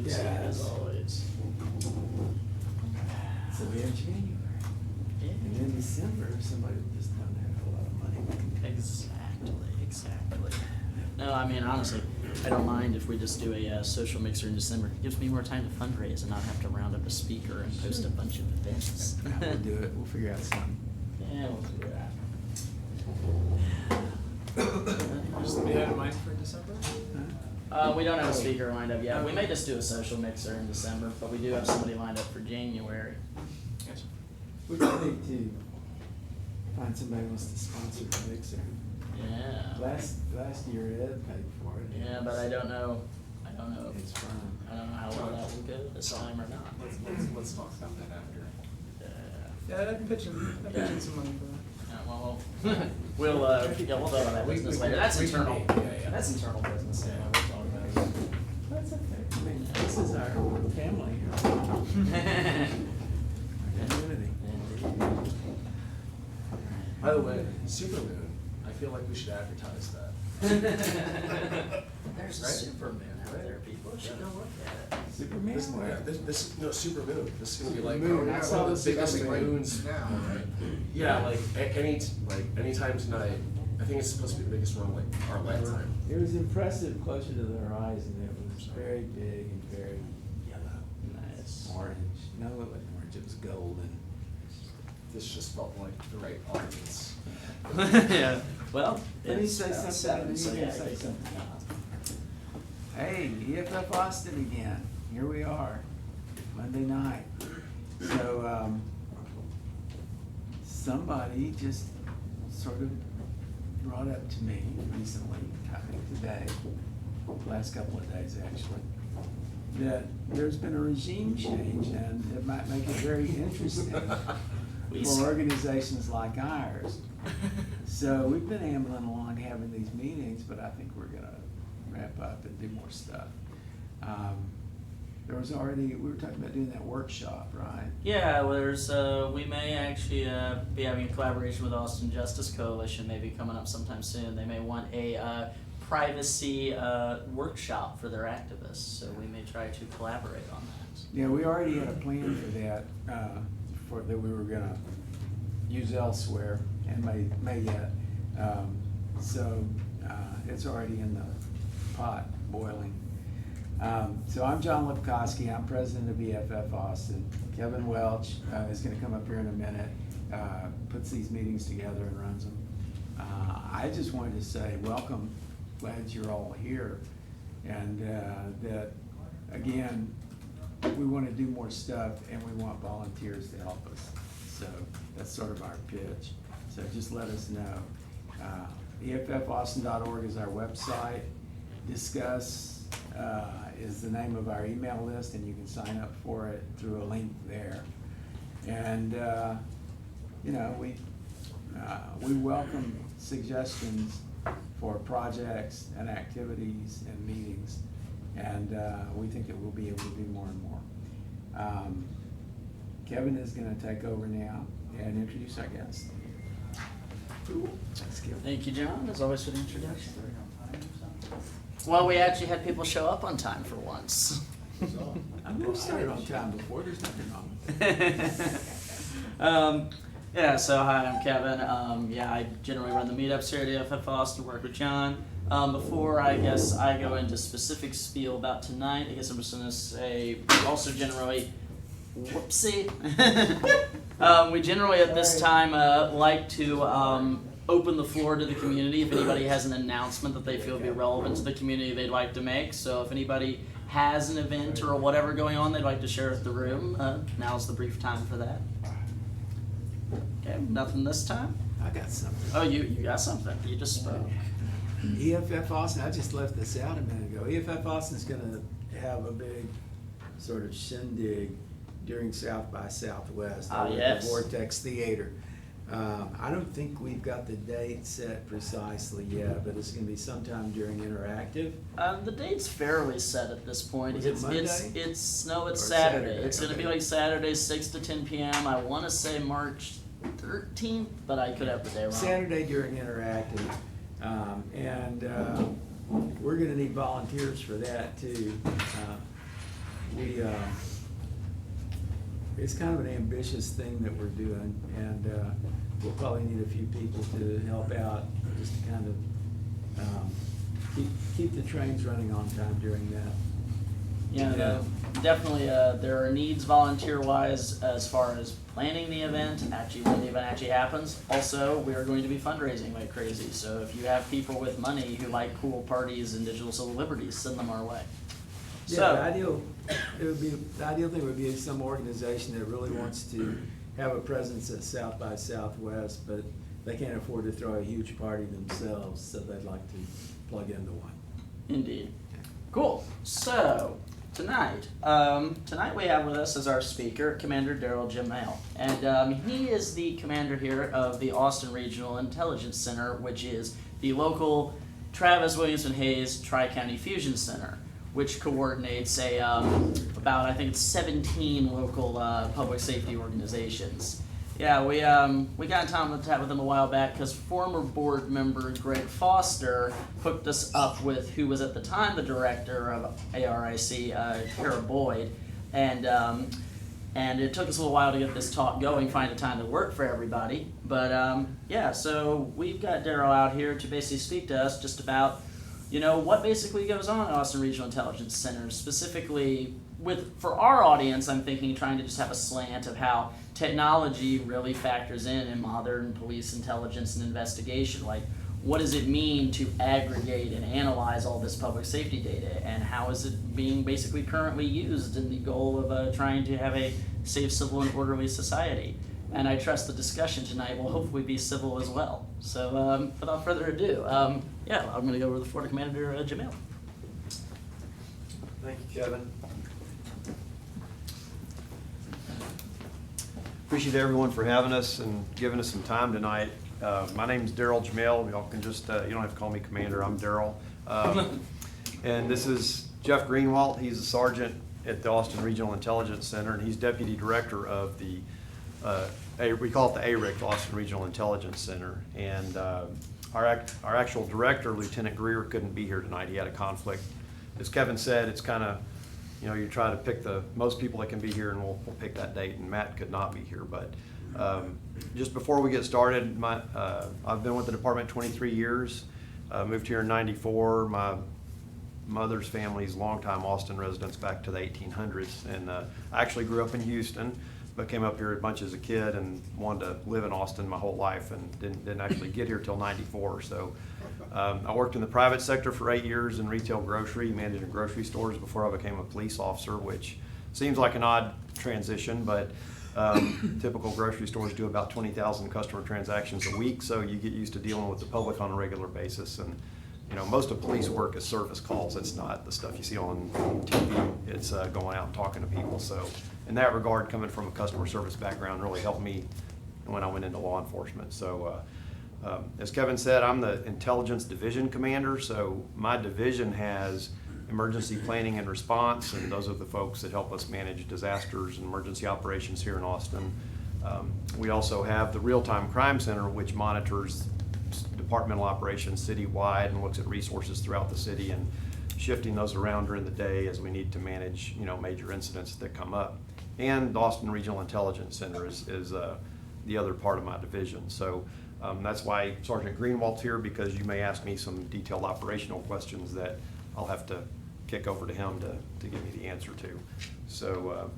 busy as always. So we have January. Yeah. And then December, somebody just don't have a lot of money. Exactly. No, I mean, honestly, I don't mind if we just do a social mixer in December. It gives me more time to fundraise and not have to round up a speaker and post a bunch of events. We'll do it, we'll figure out something. Yeah, we'll figure it out. Somebody had in mind for December? We don't have a speaker lined up yet. We may just do a social mixer in December, but we do have somebody lined up for January. Gotcha. We just need to find somebody who wants to sponsor the mixer. Yeah. Last year Ed paid for it. Yeah, but I don't know. It's fun. I don't know how well that will go this time or not. Let's talk about that after. Yeah. Yeah, I'm pitching some money for that. Well, we'll talk about that business later. That's internal. Yeah. That's internal business. Yeah, we'll talk about it. That's okay. I mean, this is our family here. Our community. By the way, Supermoon, I feel like we should advertise that. There's a Right? super moon out there, people. You should go look at it. Superman? No, Supermoon. This is gonna be like Moon. one I of saw the this biggest yesterday. moons now, right? Yeah, like anytime tonight. I think it's supposed to be the biggest one like our lifetime. It was impressive closer to the horizon. It was very big and very yellow. Nice. Orange. No, it wasn't orange. It was golden. This just felt like the right audience. Yeah. Well, Let me it's say about something. 7, so You can yeah, say you can- something. Hey, EFF-Austin again. Here we are, Monday night. So, somebody just sort of brought up to me recently, I think today, last couple of days actually, that there's been a regime change and it might make it very interesting for organizations like ours. So we've been ambling along having these meetings, but I think we're gonna wrap up and do more stuff. There was already, we were talking about doing that workshop, right? Yeah, well, we may actually be having a collaboration with Austin Justice Coalition maybe coming up sometime soon. They may want a privacy workshop for their activists, so we may try to collaborate on that. Yeah, we already had a plan for that, that we were gonna use elsewhere and may yet. So it's already in the pot boiling. So I'm John Lipkowski, I'm president of EFF-Austin. Kevin Welch is gonna come up here in a minute, puts these meetings together and runs them. I just wanted to say welcome, glad you're all here. And that, again, we wanna do more stuff and we want volunteers to help us. So that's sort of our pitch. So just let us know. EFFAustin.org is our website. Discuss is the name of our email list, and you can sign up for it through a link there. And you know, we welcome suggestions for projects and activities and meetings, and we think that we'll be able to do more and more. Kevin is going to take over now and introduce our guest. Thanks, Kevin. Thank you, John, as always, for the introduction. Well, we actually had people show up on time for once. I've never started on time before. There's nothing wrong with that. Yeah, so hi, I'm Kevin. Yeah, I generally run the meetups here at EFF-Austin, work with John. Before I guess I go into specific spiel about tonight, I guess I'm just going to say also generally, whoopsie. We generally at this time like to open the floor to the community if anybody has an announcement that they feel would be relevant to the community they'd like to make. So if anybody has an event or whatever going on they'd like to share with the room, now's the brief time for that. Okay, nothing this time? I got something. Oh, you got something. You just spoke. EFF-Austin, I just left this out a minute ago. EFF-Austin is going to have a big sort of shindig during South by Southwest over yes. the Vortex Theater. I don't think we've got the date set precisely yet, but it's going to be sometime during Interactive. The date's fairly set at this point. Was it Monday? It's Saturday. Or Saturday, It's going to be okay. like Saturday, 6 to 10 p.m. I want to say March 13th, but I could have the day wrong. Saturday during Interactive. We're going to need volunteers for that too. we, it's kind of an ambitious thing that we're doing, and we'll probably need a few people to help out, just to kind of keep the trains running on time during that. Yeah, definitely. There are needs volunteer-wise as far as planning the event, actually when the event actually happens. Also, we are going to be fundraising like crazy. So if you have people with money who like cool parties and digital civil liberties, send them our way. Yeah, the ideal thing would be some organization that really wants to have a presence at South by Southwest, but they can't afford to throw a huge party themselves, so they'd like to plug into one. Indeed. Cool. So tonight we have with us as our speaker Commander Darryl Jamail, and he is the commander here of the Austin Regional Intelligence Center, which is the local Travis Williamson Hayes Tri-County Fusion Center, which coordinates about, I think it's 17 local public safety organizations. Yeah, we got in time to chat with him a while back because former board member Greg Foster hooked us up with who was at the time the director of ARIC, Kara Boyd, and it took us a little while to get this talk going, find a time that worked for everybody. But yeah, so we've got Darryl out here to basically speak to us just about, you know, what basically goes on at Austin Regional Intelligence Center, specifically for our audience. I'm thinking trying to just have a slant of how technology really factors in modern police intelligence and investigation. Like, what does it mean to aggregate and analyze all this public safety data, and how is it being basically currently used in the goal of trying to have a safe, civil, and orderly society? And I trust the discussion tonight will hopefully be civil as well. So without further ado, yeah, I'm going to go over the floor to Commander Jamail. Thank you, Kevin. Appreciate everyone for having us and giving us some time tonight. My name is Darryl Jamail. Y'all can just, you don't have to call me Commander, I'm Darryl. And this is Jeff Greenwalt. He's a sergeant at the Austin Regional Intelligence Center, and he's Deputy Director of the, we call it the ARIC, Austin Regional Intelligence Center. And our actual director, Lieutenant Greer, couldn't be here tonight. He had a conflict. As Kevin said, it's kind of, you know, you try to pick the most people that can be here, and we'll pick that date, and Matt could not be here. But just before we get started, I've been with the department 23 years, moved here in '94. My mother's family's longtime Austin residents back to the 1800s, and I actually grew up in Houston, but came up here a bunch as a kid and wanted to live in Austin my whole life, and didn't actually get here till '94. So I worked in the private sector for 8 years in retail grocery, managing grocery stores before I became a police officer, which seems like an odd transition, but typical grocery stores do about 20,000 customer transactions a week, so you get used to dealing with the public on a regular basis. And you know, most of police work is service calls. It's not the stuff you see on TV. It's going out and talking to people. So in that regard, coming from a customer service background really helped me when I went into law enforcement. So as Kevin said, I'm the Intelligence Division Commander. So my division has emergency planning and response, and those are the folks that help us manage disasters and emergency operations here in Austin. We also have the Real-Time Crime Center, which monitors departmental operations citywide and looks at resources throughout the city and shifting those around during the day as we need to manage, you know, major incidents that come up. And the Austin Regional Intelligence Center is the other part of my division. So that's why Sergeant Greenwalt's here, because you may ask me some detailed operational questions that I'll have to kick over to him to give me the answer to. So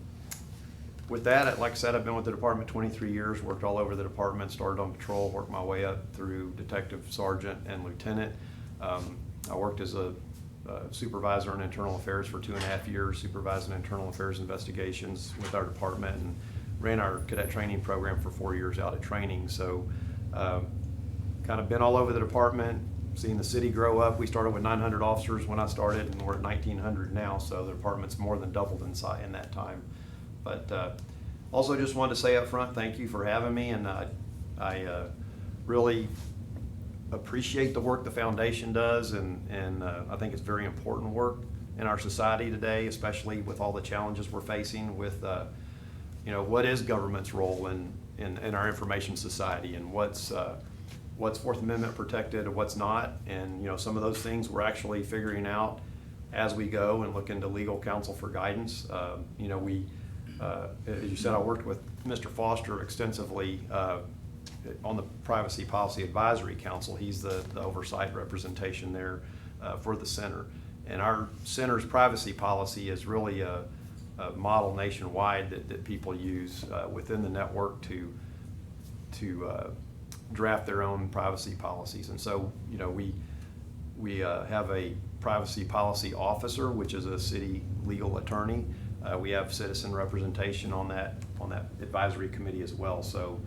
with that, like I said, I've been with the department 23 years, worked all over the department, started on patrol, worked my way up through detective, sergeant, and lieutenant. I worked as a supervisor in internal affairs for 2.5 years, supervising internal affairs investigations with our department, and ran our cadet training program for 4 years out of training. So kind of been all over the department, seen the city grow up. We started with 900 officers when I started, and we're at 1,900 now, so the department's more than doubled in size in that time. But also just wanted to say up front, thank you for having me, and I really appreciate the work the foundation does, and I think it's very important work in our society today, especially with all the challenges we're facing with, you know, what is government's role in our information society, and what's Fourth Amendment protected and what's not. And you know, some of those things we're actually figuring out as we go and look into legal counsel for guidance. You know, as you said, I worked with Mr. Foster extensively on the Privacy Policy Advisory Council. He's the oversight representation there for the center. And our center's privacy policy is really a model nationwide that people use within the network to draft their own privacy policies. And so, you know, we have a privacy policy officer, which is a city legal attorney. We have citizen representation on that advisory committee as well. So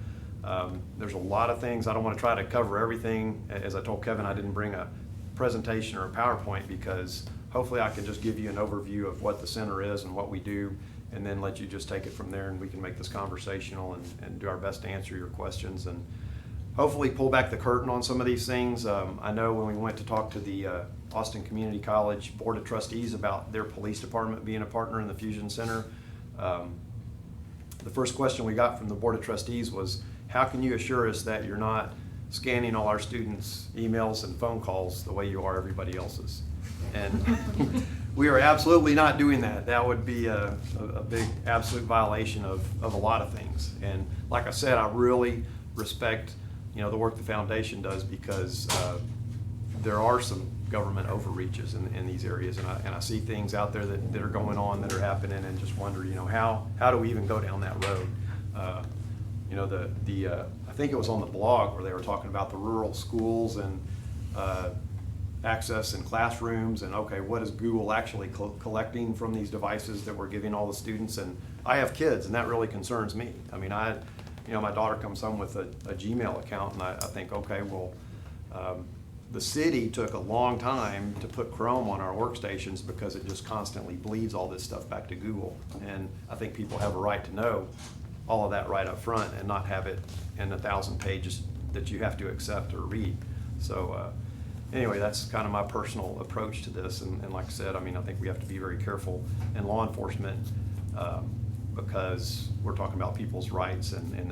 there's a lot of things. I don't want to try to cover everything. As I told Kevin, I didn't bring a presentation or a PowerPoint because hopefully I can just give you an overview of what the center is and what we do, and then let you just take it from there, and we can make this conversational and do our best to answer your questions and hopefully pull back the curtain on some of these things. I know when we went to talk to the Austin Community College Board of Trustees about their police department being a partner in the Fusion Center, the first question we got from the Board of Trustees was, how can you assure us that you're not scanning all our students' emails and phone calls the way you are everybody else's? And we are absolutely not doing that. That would be a big absolute violation of a lot of things. And like I said, I really respect, you know, the work the foundation does, because there are some government overreaches in these areas, and I see things out there that are going on, that are happening, and just wonder, you know, how do we even go down that road? You know, I think it was on the blog where they were talking about the rural schools and access in classrooms, and okay, what is Google actually collecting from these devices that we're giving all the students? And I have kids, and that really concerns me. I mean, you know, my daughter comes home with a Gmail account, and I think, okay, well, the city took a long time to put Chrome on our workstations because it just constantly bleeds all this stuff back to Google. And I think people have a right to know all of that right up front and not have it in 1,000 pages that you have to accept or read. So anyway, that's kind of my personal approach to this. And like I said, I mean, I think we have to be very careful in law enforcement because we're talking about people's rights and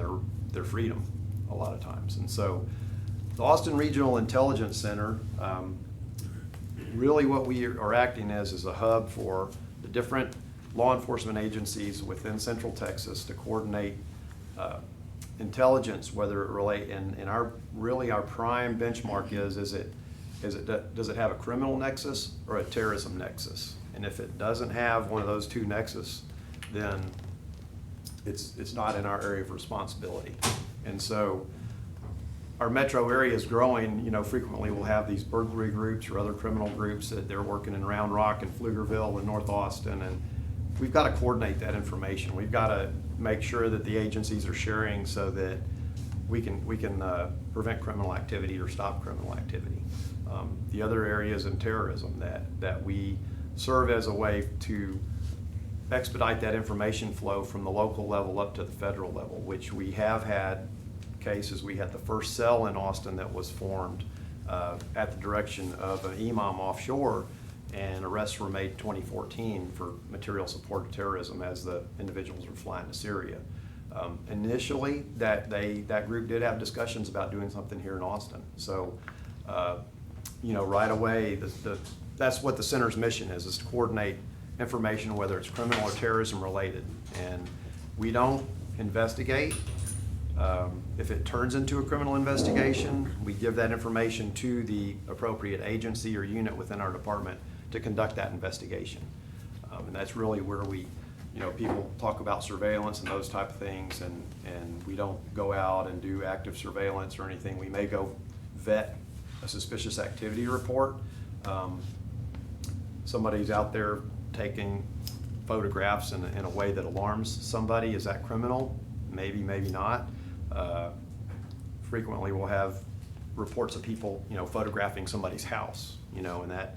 their freedom a lot of times. And so the Austin Regional Intelligence Center, really what we are acting as is a hub for the different law enforcement agencies within Central Texas to coordinate intelligence, whether it relate, and our prime benchmark does it have a criminal nexus or a terrorism nexus? And if it doesn't have one of those two nexus, then it's not in our area of responsibility. And so our metro area is growing. You know, frequently we'll have these burglary groups or other criminal groups that they're working in Round Rock and Pflugerville and North Austin, and we've got to coordinate that information. We've got to make sure that the agencies are sharing so that we can prevent criminal activity or stop criminal activity. The other areas in terrorism that we serve as a way to expedite that information flow from the local level up to the federal level, which we have had cases. We had the first cell in Austin that was formed at the direction of an imam offshore, and arrests were made in 2014 for material support of terrorism as the individuals were flying to Syria. Initially, that group did have discussions about doing something here in Austin. So, you know, right away, that's what the center's mission is to coordinate information, whether it's criminal or terrorism related. And we don't investigate. If it turns into a criminal investigation, we give that information to the appropriate agency or unit within our department to conduct that investigation. And that's really where we, you know, people talk about surveillance and those type of things, and we don't go out and do active surveillance or anything. We may go vet a suspicious activity report. Somebody's out there taking photographs in a way that alarms somebody. Is that criminal? Maybe, maybe not. Frequently we'll have reports of people, you know, photographing somebody's house, you know, and that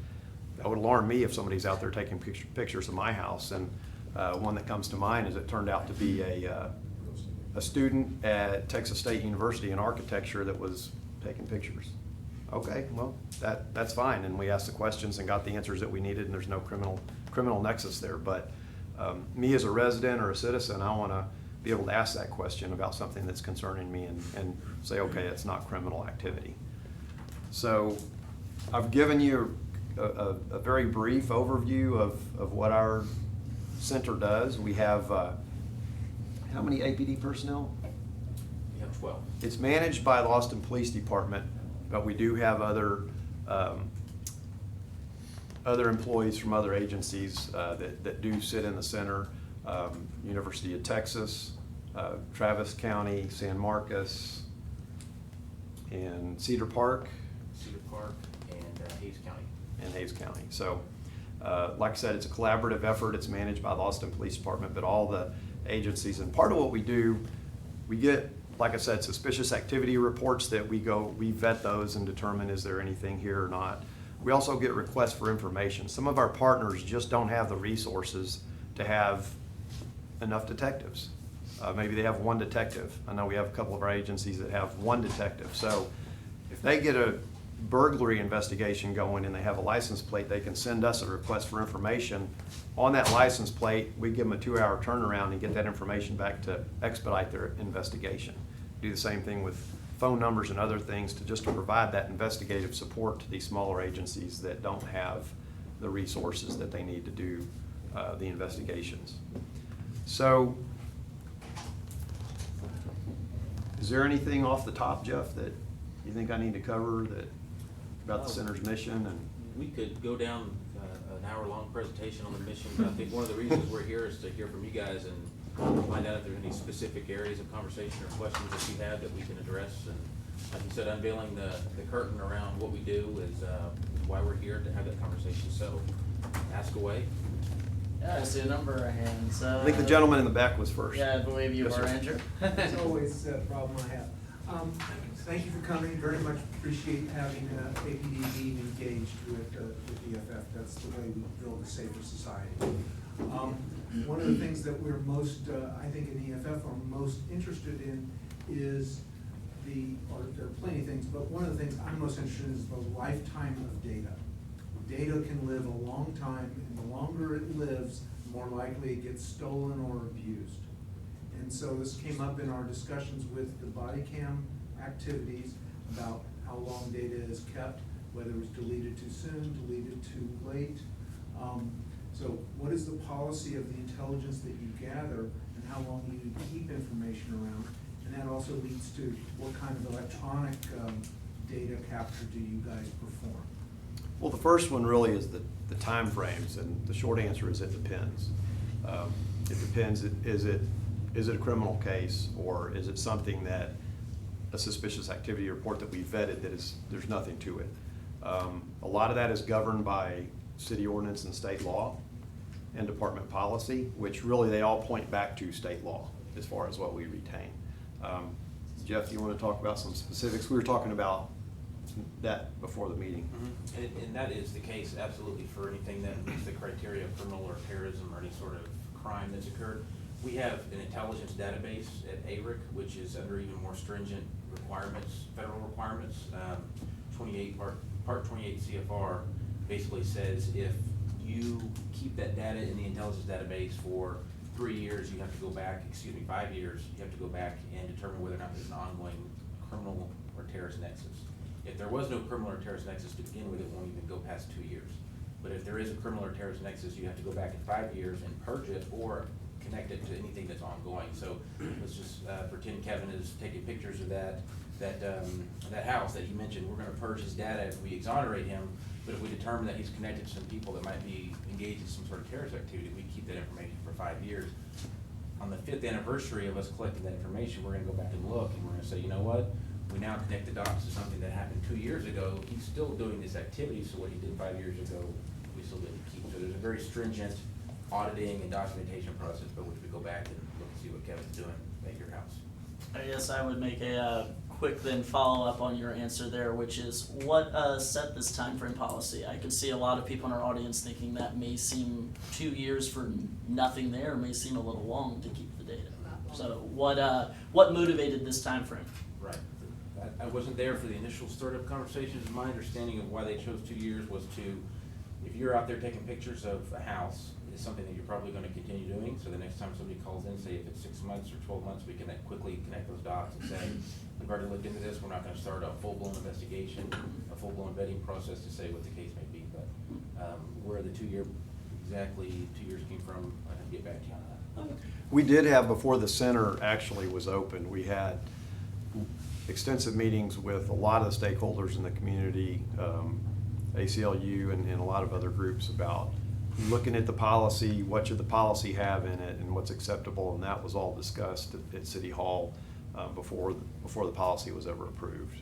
would alarm me if somebody's out there taking pictures of my house. And one that comes to mind is it turned out to be a student at Texas State University in architecture that was taking pictures. Okay, well, that's fine, and we asked the questions and got the answers that we needed, and there's no criminal nexus there. But me as a resident or a citizen, I want to be able to ask that question about something that's concerning me and say, okay, it's not criminal activity. So I've given you a very brief overview of what our center does. We have, how many APD personnel? We have 12. It's managed by the Austin Police Department, but we do have other employees from other agencies that do sit in the center. University of Texas, Travis County, San Marcos, and Cedar Park. Cedar Park and Hayes County. And Hayes County. So, like I said, it's a collaborative effort. It's managed by the Austin Police Department, but all the agencies. And part of what we do, we get, like I said, suspicious activity reports that we vet those and determine is there anything here or not. We also get requests for information. Some of our partners just don't have the resources to have enough detectives. Maybe they have one detective. I know we have a couple of our agencies that have one detective. So if they get a burglary investigation going and they have a license plate, they can send us a request for information on that license plate. We give them a 2-hour turnaround and get that information back to expedite their investigation. Do the same thing with phone numbers and other things to provide that investigative support to these smaller agencies that don't have the resources that they need to do the investigations. So, is there anything off the top, Jeff, that you think I need to cover about the center's mission? And We could go down an hour-long presentation on the mission, but I think one of the reasons we're here is to hear from you guys and find out if there's any specific areas of conversation or questions that you have that we can address. And like you said, unveiling the curtain around what we do is why we're here, to have that conversation. So ask away. Yeah, I see a number of hands. I think the gentleman in the back was first. Yeah, I believe you Yes, are, sir. Andrew. It's always a problem I have. Thank you for coming, very much appreciate having APD being engaged with EFF. That's the way we build a safer society. One of the things that we're most, I think in EFF are most interested in is or there are plenty of things, but one of the things I'm most interested in is the lifetime of data. Data can live a long time, and the longer it lives, the more likely it gets stolen or abused. And so this came up in our discussions with the body cam activities about how long data is kept, whether it was deleted too soon, deleted too late. So what is the policy of the intelligence that you gather, and how long you keep information around? And that also leads to what kind of electronic data capture do you guys perform? Well, the first one really is the time frames, and the short answer is it depends. It depends. Is it a criminal case, or is it something that a suspicious activity report that we vetted that there's nothing to it? A lot of that is governed by city ordinance and state law and department policy, which really they all point back to state law as far as what we retain. Jeff, do you want to talk about some specifics? We were talking about that before the meeting. Mm-hmm. And that is the case absolutely for anything that meets the criteria of criminal or terrorism or any sort of crime that's occurred. We have an intelligence database at ARIC, which is under even more stringent requirements, federal requirements. 28 Part 28 CFR basically says if you keep that data in the intelligence database for 3 years, you have to go back, 5 years, you have to go back and determine whether or not there's an ongoing criminal or terrorist nexus. If there was no criminal or terrorist nexus to begin with, it won't even go past 2 years. But if there is a criminal or terrorist nexus, you have to go back in 5 years and purge it or connect it to anything that's ongoing. So let's just pretend Kevin is taking pictures of that house that he mentioned. We're gonna purge his data if we exonerate him, but if we determine that he's connected to some people that might be engaged in some sort of terrorist activity, we keep that information for 5 years. On the 5th anniversary of us collecting that information, we're gonna go back and look, and we're gonna say, you know what? We now connect the dots to something that happened 2 years ago. He's still doing this activity, so what he did 5 years ago, we still didn't keep. So there's a very stringent auditing and documentation process by which we go back and look and see what Kevin's doing at your house. I guess I would make a quick then follow-up on your answer there, which is what set this time frame policy? I could see a lot of people in our audience thinking that may seem 2 years for nothing there, may seem a little long to keep the data. So what motivated this time frame? Right. I wasn't there for the initial startup conversations. My understanding of why they chose 2 years was if you're out there taking pictures of a house, it's something that you're probably going to continue doing. So the next time somebody calls in, say if it's 6 months or 12 months, we can quickly connect those dots and say, we've already looked into this. We're not going to start a full-blown investigation, a full-blown vetting process to say what the case may be. But where the 2 year, exactly 2 years came from, I can get back to you on that. We did have, before the center actually was opened, we had extensive meetings with a lot of the stakeholders in the community, ACLU and a lot of other groups about looking at the policy, what should the policy have in it, and what's acceptable, and that was all discussed at City Hall before the policy was ever approved.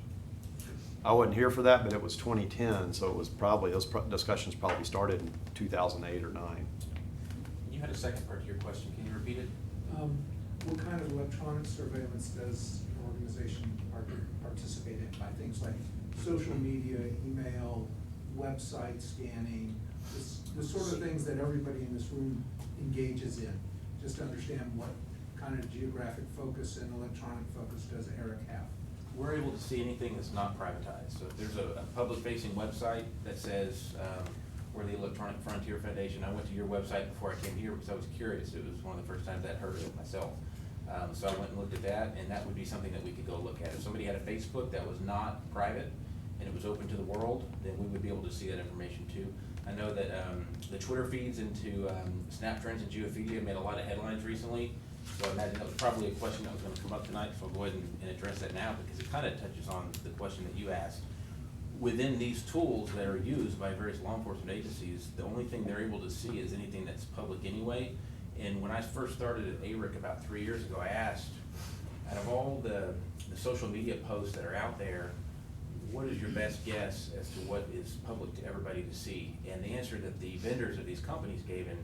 I wasn't here for that, but it was 2010, so it was probably, those discussions probably started in 2008 or 9. You had a second part to your question, can you repeat it? What kind of electronic surveillance does an organization participate in? By things like social media, email, website scanning, the sort of things that everybody in this room engages in, just to understand what kind of geographic focus and electronic focus does ARIC have? We're able to see anything that's not privatized. So if there's a public-facing website that says, we're the Electronic Frontier Foundation, I went to your website before I came here because I was curious. It was one of the first times I'd heard of it myself. So I went and looked at that, and that would be something that we could go look at. If somebody had a Facebook that was not private and it was open to the world, then we would be able to see that information too. I know that the Twitter feeds into Snap Trends and Geophilia made a lot of headlines recently. So I imagine that was probably a question that was going to come up tonight, so I'll go ahead and address that now because it kind of touches on the question that you asked. Within these tools that are used by various law enforcement agencies, the only thing they're able to see is anything that's public anyway. And when I first started at ARIC about 3 years ago, I asked, out of all the social media posts that are out there, what is your best guess as to what is public to everybody to see? And the answer that the vendors of these companies gave, and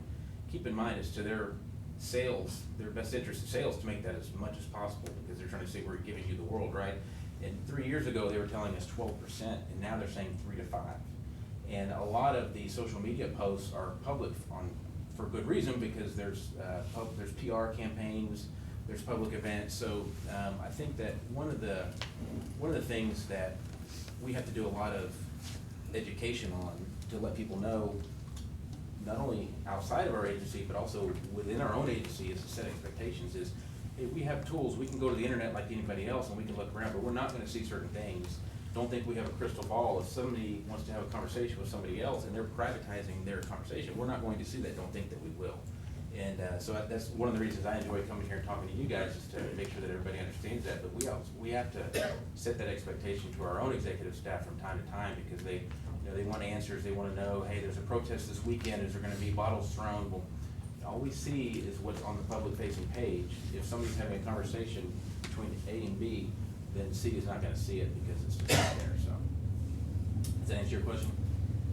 keep in mind, is to their sales, their best interest in sales to make that as much as possible because they're trying to say we're giving you the world, right? And 3 years ago, they were telling us 12%, and now they're saying 3 to 5. And a lot of the social media posts are public for good reason because there's PR campaigns, there's public events. So I think that one of the things that we have to do a lot of education on to let people know, not only outside of our agency, but also within our own agency, is to set expectations. Is, hey, we have tools, we can go to the internet like anybody else and we can look around, but we're not gonna see certain things. Don't think we have a crystal ball. If somebody wants to have a conversation with somebody else and they're privatizing their conversation, we're not going to see that. Don't think that we will. And so that's one of the reasons I enjoy coming here and talking to you guys, is to make sure that everybody understands that. But we have to set that expectation to our own executive staff from time to time because they want answers. They want to know, hey, there's a protest this weekend. Is there going to be bottles thrown? Well, all we see is what's on the public-facing page. If somebody's having a conversation between A and B, then C is not going to see it because it's just not there. So, does that answer your question?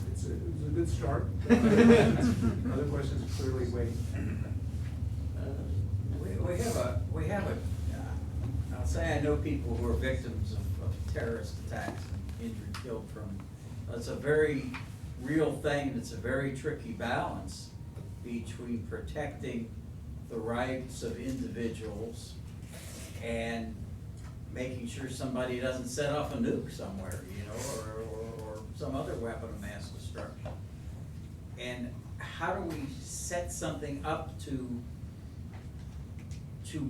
It was a good start. Other questions clearly waiting. We have a, I'll say I know people who are victims of terrorist attacks and injured, killed from. It's a very real thing, and it's a very tricky balance between protecting the rights of individuals and making sure somebody doesn't set off a nuke somewhere, or some other weapon of mass destruction. And how do we set something up to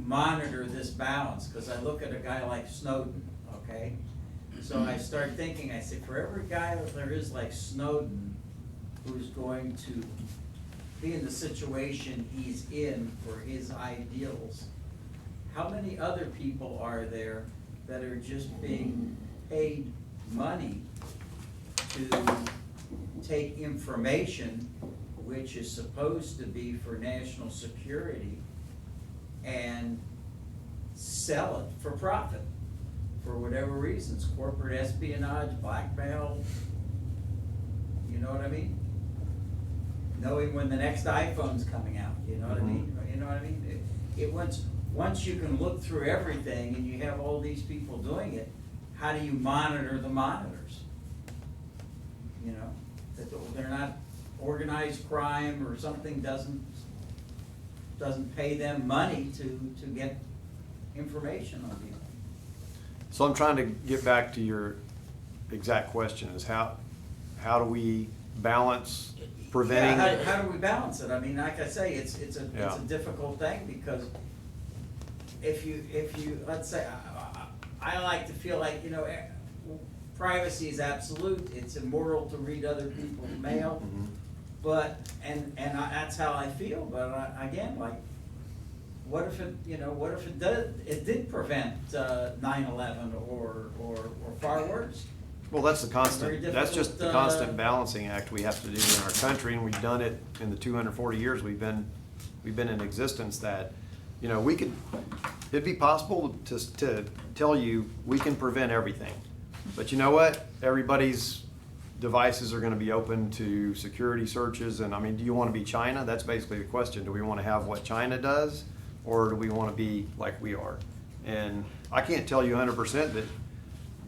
monitor this balance? Because I look at a guy like Snowden, okay? So I start thinking, I say, for every guy that there is like Snowden who's going to be in the situation he's in for his ideals, how many other people are there that are just being paid money to take information which is supposed to be for national security and sell it for profit for whatever reasons, corporate espionage, blackmail, you know what I mean? Knowing when the next iPhone's coming out, you know what I mean? You know what I mean? Once you can look through everything and you have all these people doing it, how do you monitor the monitors? You know, that they're not organized crime or something doesn't pay them money to get information on people. So I'm trying to get back to your exact question, is how do we balance preventing? Yeah, how do we balance it? I mean, like I say, it's a difficult thing because if you let's say, I like to feel like, privacy is absolute. It's immoral to read other people's mail. But, that's how I feel, but again, like, what if it, what if it did prevent 9/11 or far worse? Well, that's the Very constant, that's just the difficult, constant balancing act we have to do in our country, and we've done it in the 240 years we've been in existence, that, it'd be possible to tell you, we can prevent everything. But you know what? Everybody's devices are gonna be open to security searches, and I mean, do you wanna be China? That's basically the question. Do we wanna have what China does, or do we wanna be like we are? And I can't tell you 100% that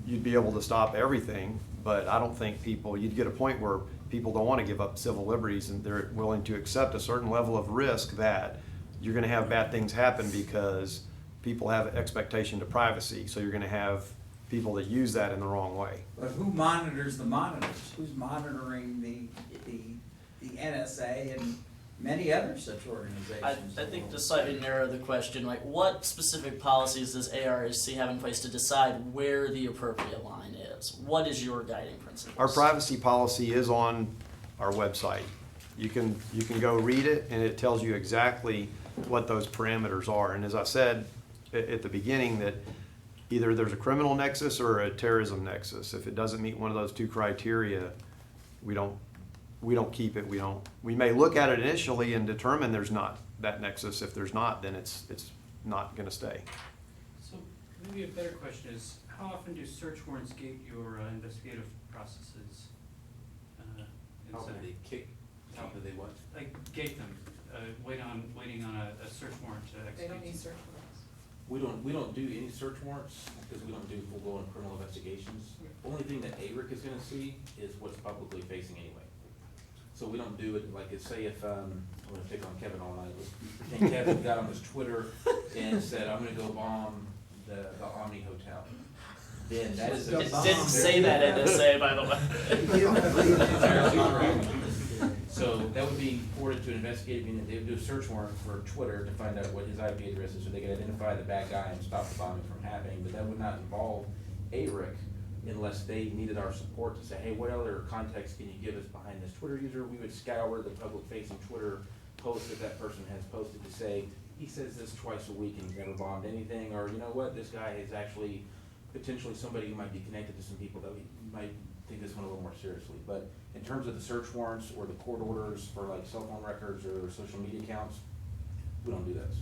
you'd be able to stop everything, but I don't think you'd get a point where people don't wanna give up civil liberties, and they're willing to accept a certain level of risk that you're gonna have bad things happen because people have expectation to privacy, so you're gonna have people that use that in the wrong way. But who monitors the monitors? Who's monitoring the NSA and many other such organizations? I think to slightly narrow the question, like what specific policies does ARIC have in place to decide where the appropriate line is? What is your guiding principle? Our privacy policy is on our website. You can go read it, and it tells you exactly what those parameters are. And as I said at the beginning, that either there's a criminal nexus or a terrorism nexus. If it doesn't meet one of those two criteria, we don't keep it. We may look at it initially and determine there's not that nexus. If there's not, then it's not gonna stay. So maybe a better question is, how often do search warrants gate your investigative processes? How do they kick, how do they what? Like gate them, waiting on a search warrant to execute? They don't need search warrants. We don't do any search warrants because we don't do full-blown criminal investigations. Only thing that ARIC is gonna see is what's publicly facing anyway. So we don't do it, like, say if, I'm gonna pick on Kevin all night, pretend Kevin got on his Twitter and said, I'm gonna go bomb the Omni Hotel. Then that is a. It didn't say that NSA, by the way. So that would be forwarded to an investigative unit. They would do a search warrant for Twitter to find out what his IP address is, so they could identify the bad guy and stop the bombing from happening. But that would not involve ARIC unless they needed our support to say, hey, what other context can you give us behind this Twitter user? We would scour the public-facing Twitter post that person has posted to say, he says this twice a week and he's never bombed anything, or you know what, this guy is actually potentially somebody who might be connected to some people that we might take this one a little more seriously. But in terms of the search warrants or the court orders for like cell phone records or social media accounts, we don't do those.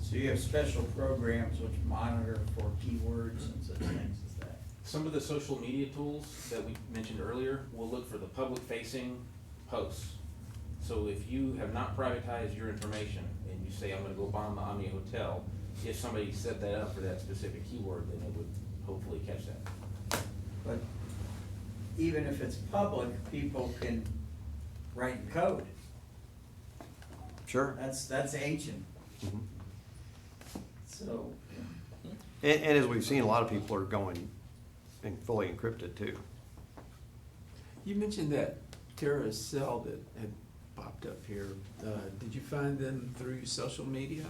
So you have special programs which monitor for keywords and such things as that? Some of the social media tools that we mentioned earlier will look for the public-facing posts. So if you have not privatized your information and you say, I'm gonna go bomb the Omni Hotel, if somebody set that up for that specific keyword, then it would hopefully catch that. But even if it's public, people can write in code. Sure. That's ancient. Mhm. So, And as we've seen, a lot of people are going and fully encrypted too. You mentioned that terrorist cell that had popped up here. Did you find them through social media?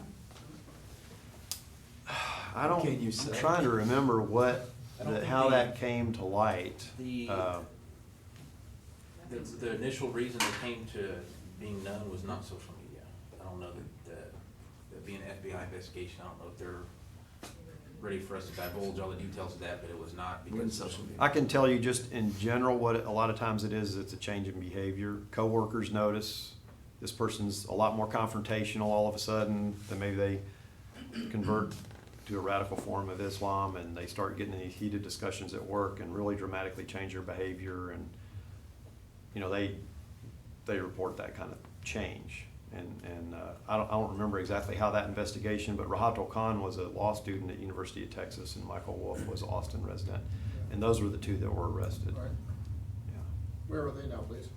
Can you I'm say? trying to remember I don't think how they- that came to light. The initial reason it came to being known was not social media. I don't know that being an FBI investigation, I don't know if they're ready for us to divulge all the details of that, but it was not because When of social media. I can tell you just in general what a lot of times it is, it's a change in behavior. Coworkers notice this person's a lot more confrontational all of a sudden, then maybe they convert to a radical form of Islam and they start getting in these heated discussions at work and really dramatically change their behavior, and they report that kind of change. And I don't remember exactly how that investigation, but Rahatul Khan was a law student at University of Texas and Michael Wolff was an Austin resident. And those were the two that were arrested. Right. Yeah. Where are they now, please?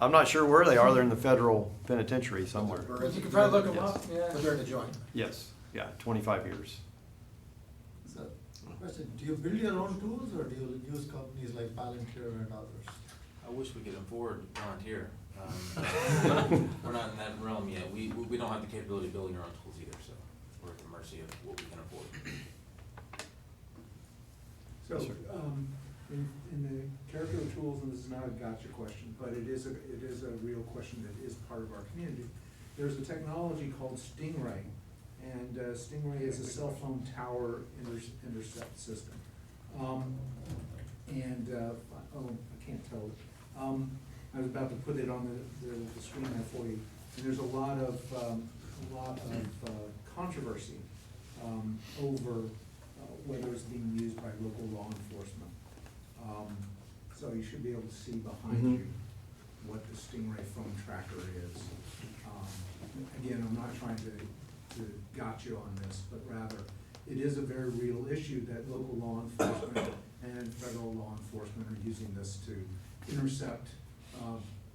I'm not sure where they are. They're in the federal penitentiary somewhere. You can probably look them Yes. up, but they're in the joint. Yes, yeah, 25 years. So, question, do you build your own tools or do you use companies like Palantir and others? I wish we could afford volunteer. We're not in that realm yet. We don't have the capability of building our own tools either, so we're at the mercy of what we can afford. So, In the character of tools, and this is not a gotcha question, but it is a real question that is part of our community. There's a technology called Stingray, and Stingray is a cell phone tower intercept system. Oh, I can't tell it. I was about to put it on the screen there for you. And there's a lot of controversy over whether it's being used by local law enforcement. So you should be able to see behind you what the Stingray phone tracker is. Again, I'm not trying to got you on this, but rather, it is a very real issue that local law enforcement and federal law enforcement are using this to intercept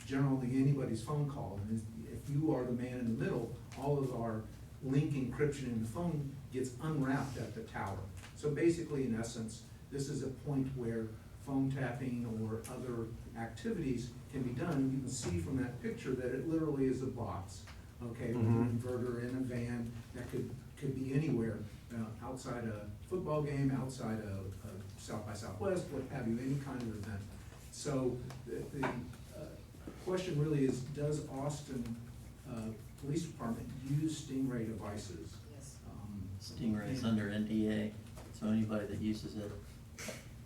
generally anybody's phone call. And if you are the man in the middle, all of our link encryption in the phone gets unwrapped at the tower. So basically, in essence, this is a point where phone tapping or other activities can be done. You can see from that picture that it literally is a box, okay, with an inverter in a van that could be anywhere, outside a football game, outside a South by Southwest, what have you, any kind of event. So the question really is, does Austin Police Department use Stingray devices? Yes. Stingray is under NDA, so anybody that uses it,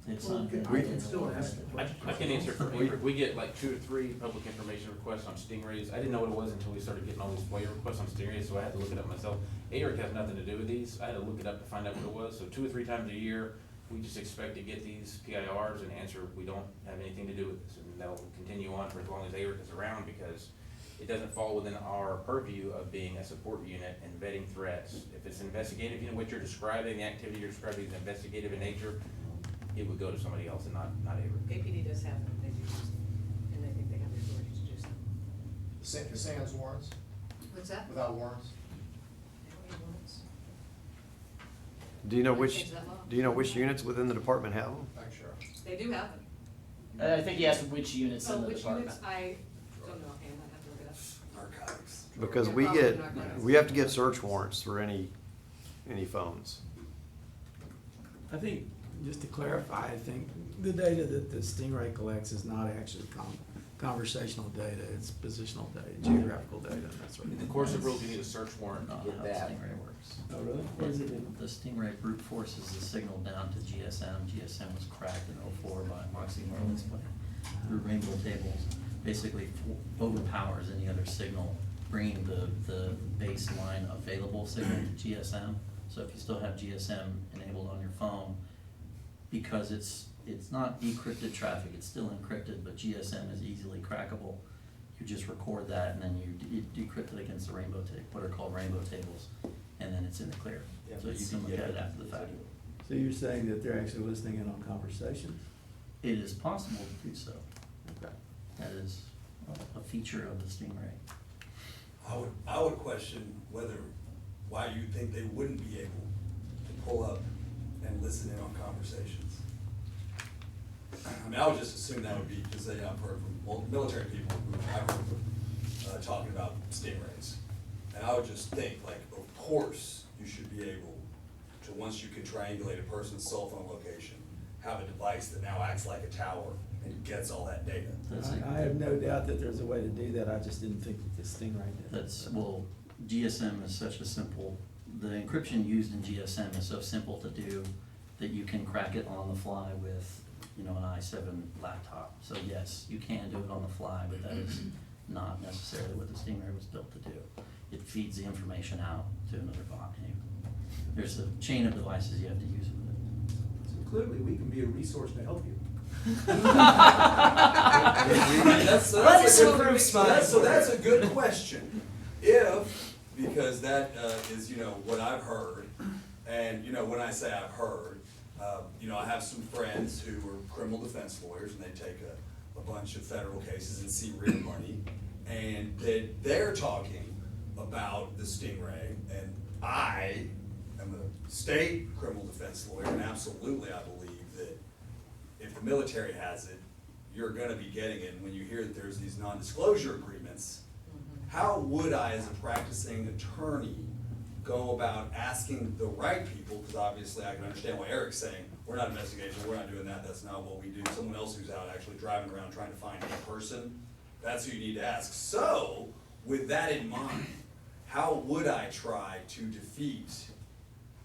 it's Well, under. I can still ask the I question. can answer for ARIC. We get like 2 or 3 public information requests on stingrays. I didn't know what it was until we started getting all these FOIA requests on stingrays, so I had to look it up myself. ARIC has nothing to do with these. I had to look it up to find out what it was. So 2 or 3 times a year, we just expect to get these PIRs and answer, we don't have anything to do with this. And that'll continue on for as long as ARIC is around, because it doesn't fall within our purview of being a support unit and vetting threats. If it's investigative, you know, what you're describing, the activity you're describing is investigative in nature, it would go to somebody else and not ARIC. APD does have them, they do use them, and I think they have the authority to do so. The sans warrants, What's that? without warrants? They don't need warrants. Do you know Might which, change that law. do you know which units within the department have them? Thanks, Sheriff. They do have them. I think he asked which units So in the which department. units, I don't know, and I'd have to look it up. Narcotics. Because Yeah, we probably get, not gonna- we have to get search warrants for any phones. I think, just to clarify, I think the data that the Stingray collects is not actually conversational data, it's positional data, geographical data, and that sort of In the thing. course of rules, you need a search warrant Not to how get that. Stingray works. Oh, really? What does it do? The Stingray brute forces the signal down to GSM. GSM was cracked in '04 by Moxie Marley's plan through rainbow tables. Basically overpowers any other signal, bringing the baseline available signal to GSM. So if you still have GSM enabled on your phone, because it's not decrypted traffic, it's still encrypted, but GSM is easily crackable. You just record that and then you decrypt it against the rainbow what are called rainbow tables, and then it's in the clear. So you can look at it after the fact. So you're saying that they're actually listening in on conversations? It is possible to do so. Okay. That is a feature of the Stingray. I would question why you think they wouldn't be able to pull up and listen in on conversations. I mean, I would just assume that would be, because I've heard from military people who I've heard talking about stingrays. And I would just think, like, of course, you should be able to, once you can triangulate a person's cell phone location, have a device that now acts like a tower and gets all that data. I have no doubt that there's a way to do that, I just didn't think that the Stingray did. Well, GSM is such a simple, the encryption used in GSM is so simple to do that you can crack it on the fly with, an i7 laptop. So yes, you can do it on the fly, but that is not necessarily what the Stingray was built to do. It feeds the information out to another bot. There's a chain of devices you have to use with it. So clearly, we can be a resource to help you. So that's a good question. If, because that is, what I've heard, and, when I say I've heard, I have some friends who are criminal defense lawyers, and they take a bunch of federal cases and see real money, and they're talking about the Stingray, and I am a state criminal defense lawyer, and absolutely I believe that if the military has it, you're gonna be getting it. And when you hear that there's these non-disclosure agreements, how would I, as a practicing attorney, go about asking the right people, because obviously I can understand what Eric's saying, we're not investigating, we're not doing that, that's not what we do. Someone else who's out actually driving around trying to find a person, that's who you need to ask. So, with that in mind, how would I try to defeat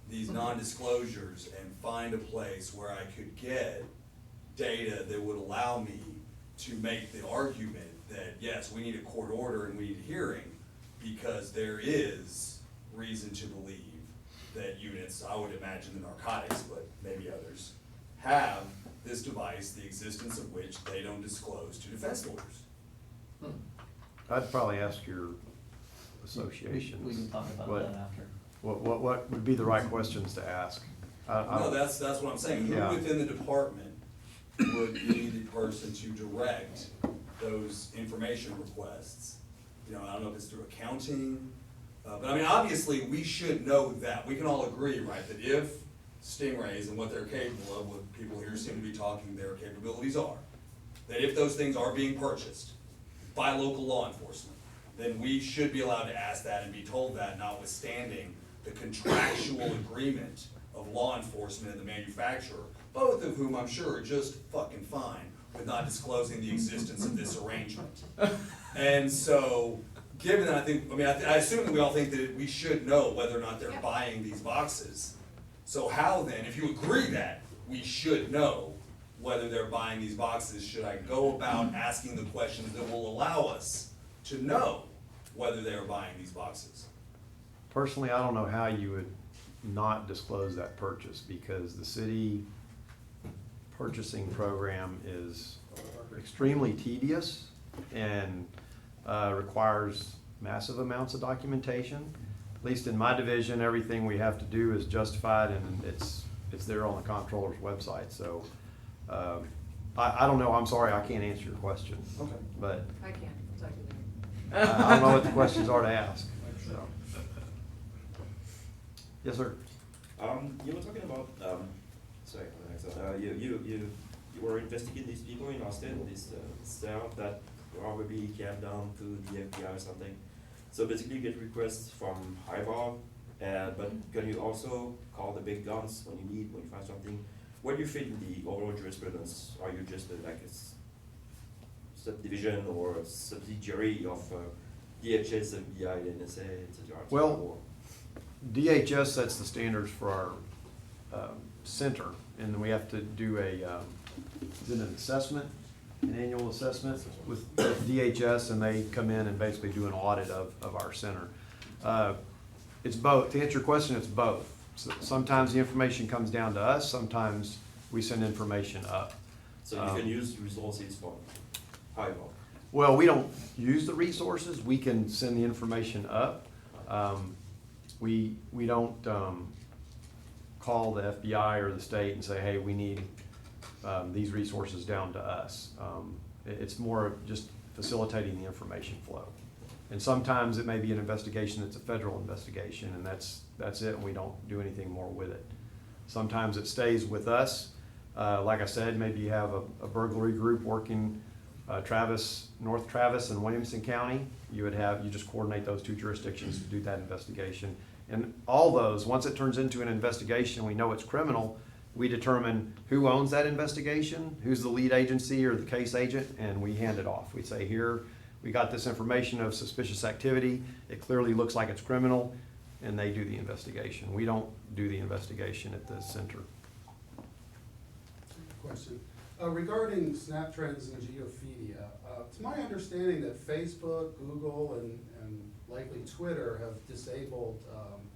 these non-disclosures and find a place where I could get data that would allow me to make the argument that, yes, we need a court order and we need a hearing, because there is reason to believe that units, I would imagine the narcotics, but maybe others, have this device, the existence of which they don't disclose to defense lawyers. I'd probably ask your associations. We can talk about what- that after. What would be the right questions to ask? No, that's what I'm saying. Who Yeah. within the department would be the person to direct those information requests? You know, I don't know if it's through accounting, but I mean, obviously, we should know that. We can all agree, right, that if stingrays and what they're capable of, what people here seem to be talking their capabilities are, that if those things are being purchased by local law enforcement, then we should be allowed to ask that and be told that, notwithstanding the contractual agreement of law enforcement and the manufacturer, both of whom I'm sure are just fucking fine with not disclosing the existence of this arrangement. And so, given that, I assume that we all think that we should know whether or not they're Yeah. buying these boxes. So how then, if you agree that we should know whether they're buying these boxes, should I go about asking the questions that will allow us to know whether they are buying these boxes? Personally, I don't know how you would not disclose that purchase, because the city purchasing program is extremely tedious and requires massive amounts of documentation. At least in my division, everything we have to do is justified, and it's there on the comptroller's website. So I don't know. I'm sorry, I can't answer your question. Okay. But I can't, I'll talk to you later. I don't know what the questions are to ask. So. Yes, sir. You were talking about, sorry, you were investigating these people in Austin, this cell that probably came down to the FBI or something. So basically you get requests from highball, but can you also call the big guns when you need, when you find something? Where do you fit in the overall jurisprudence? Are you just like a subdivision or a subsidiary of DHS, FBI, NSA, etc.? Well, DHS sets the standards for our center, and we have to do is it an assessment, an annual assessment with DHS, and they come in and basically do an audit of our center. It's both. To answer your question, it's both. So sometimes the information comes down to us, sometimes we send information up. So you can use resources from highball. Well, we don't use the resources, we can send the information up. We don't call the FBI or the state and say, hey, we need these resources down to us. It's more of just facilitating the information flow. And sometimes it may be an investigation that's a federal investigation, and that's it, and we don't do anything more with it. Sometimes it stays with us. Like I said, maybe you have a burglary group working North Travis and Williamson County. You just coordinate those two jurisdictions to do that investigation. And all those, once it turns into an investigation, we know it's criminal, we determine who owns that investigation, who's the lead agency or the case agent, and we hand it off. We say, here, we got this information of suspicious activity, it clearly looks like it's criminal, and they do the investigation. We don't do the investigation at the center. Question. Regarding snap trends and geophilia, it's my understanding that Facebook, Google, and likely Twitter have disabled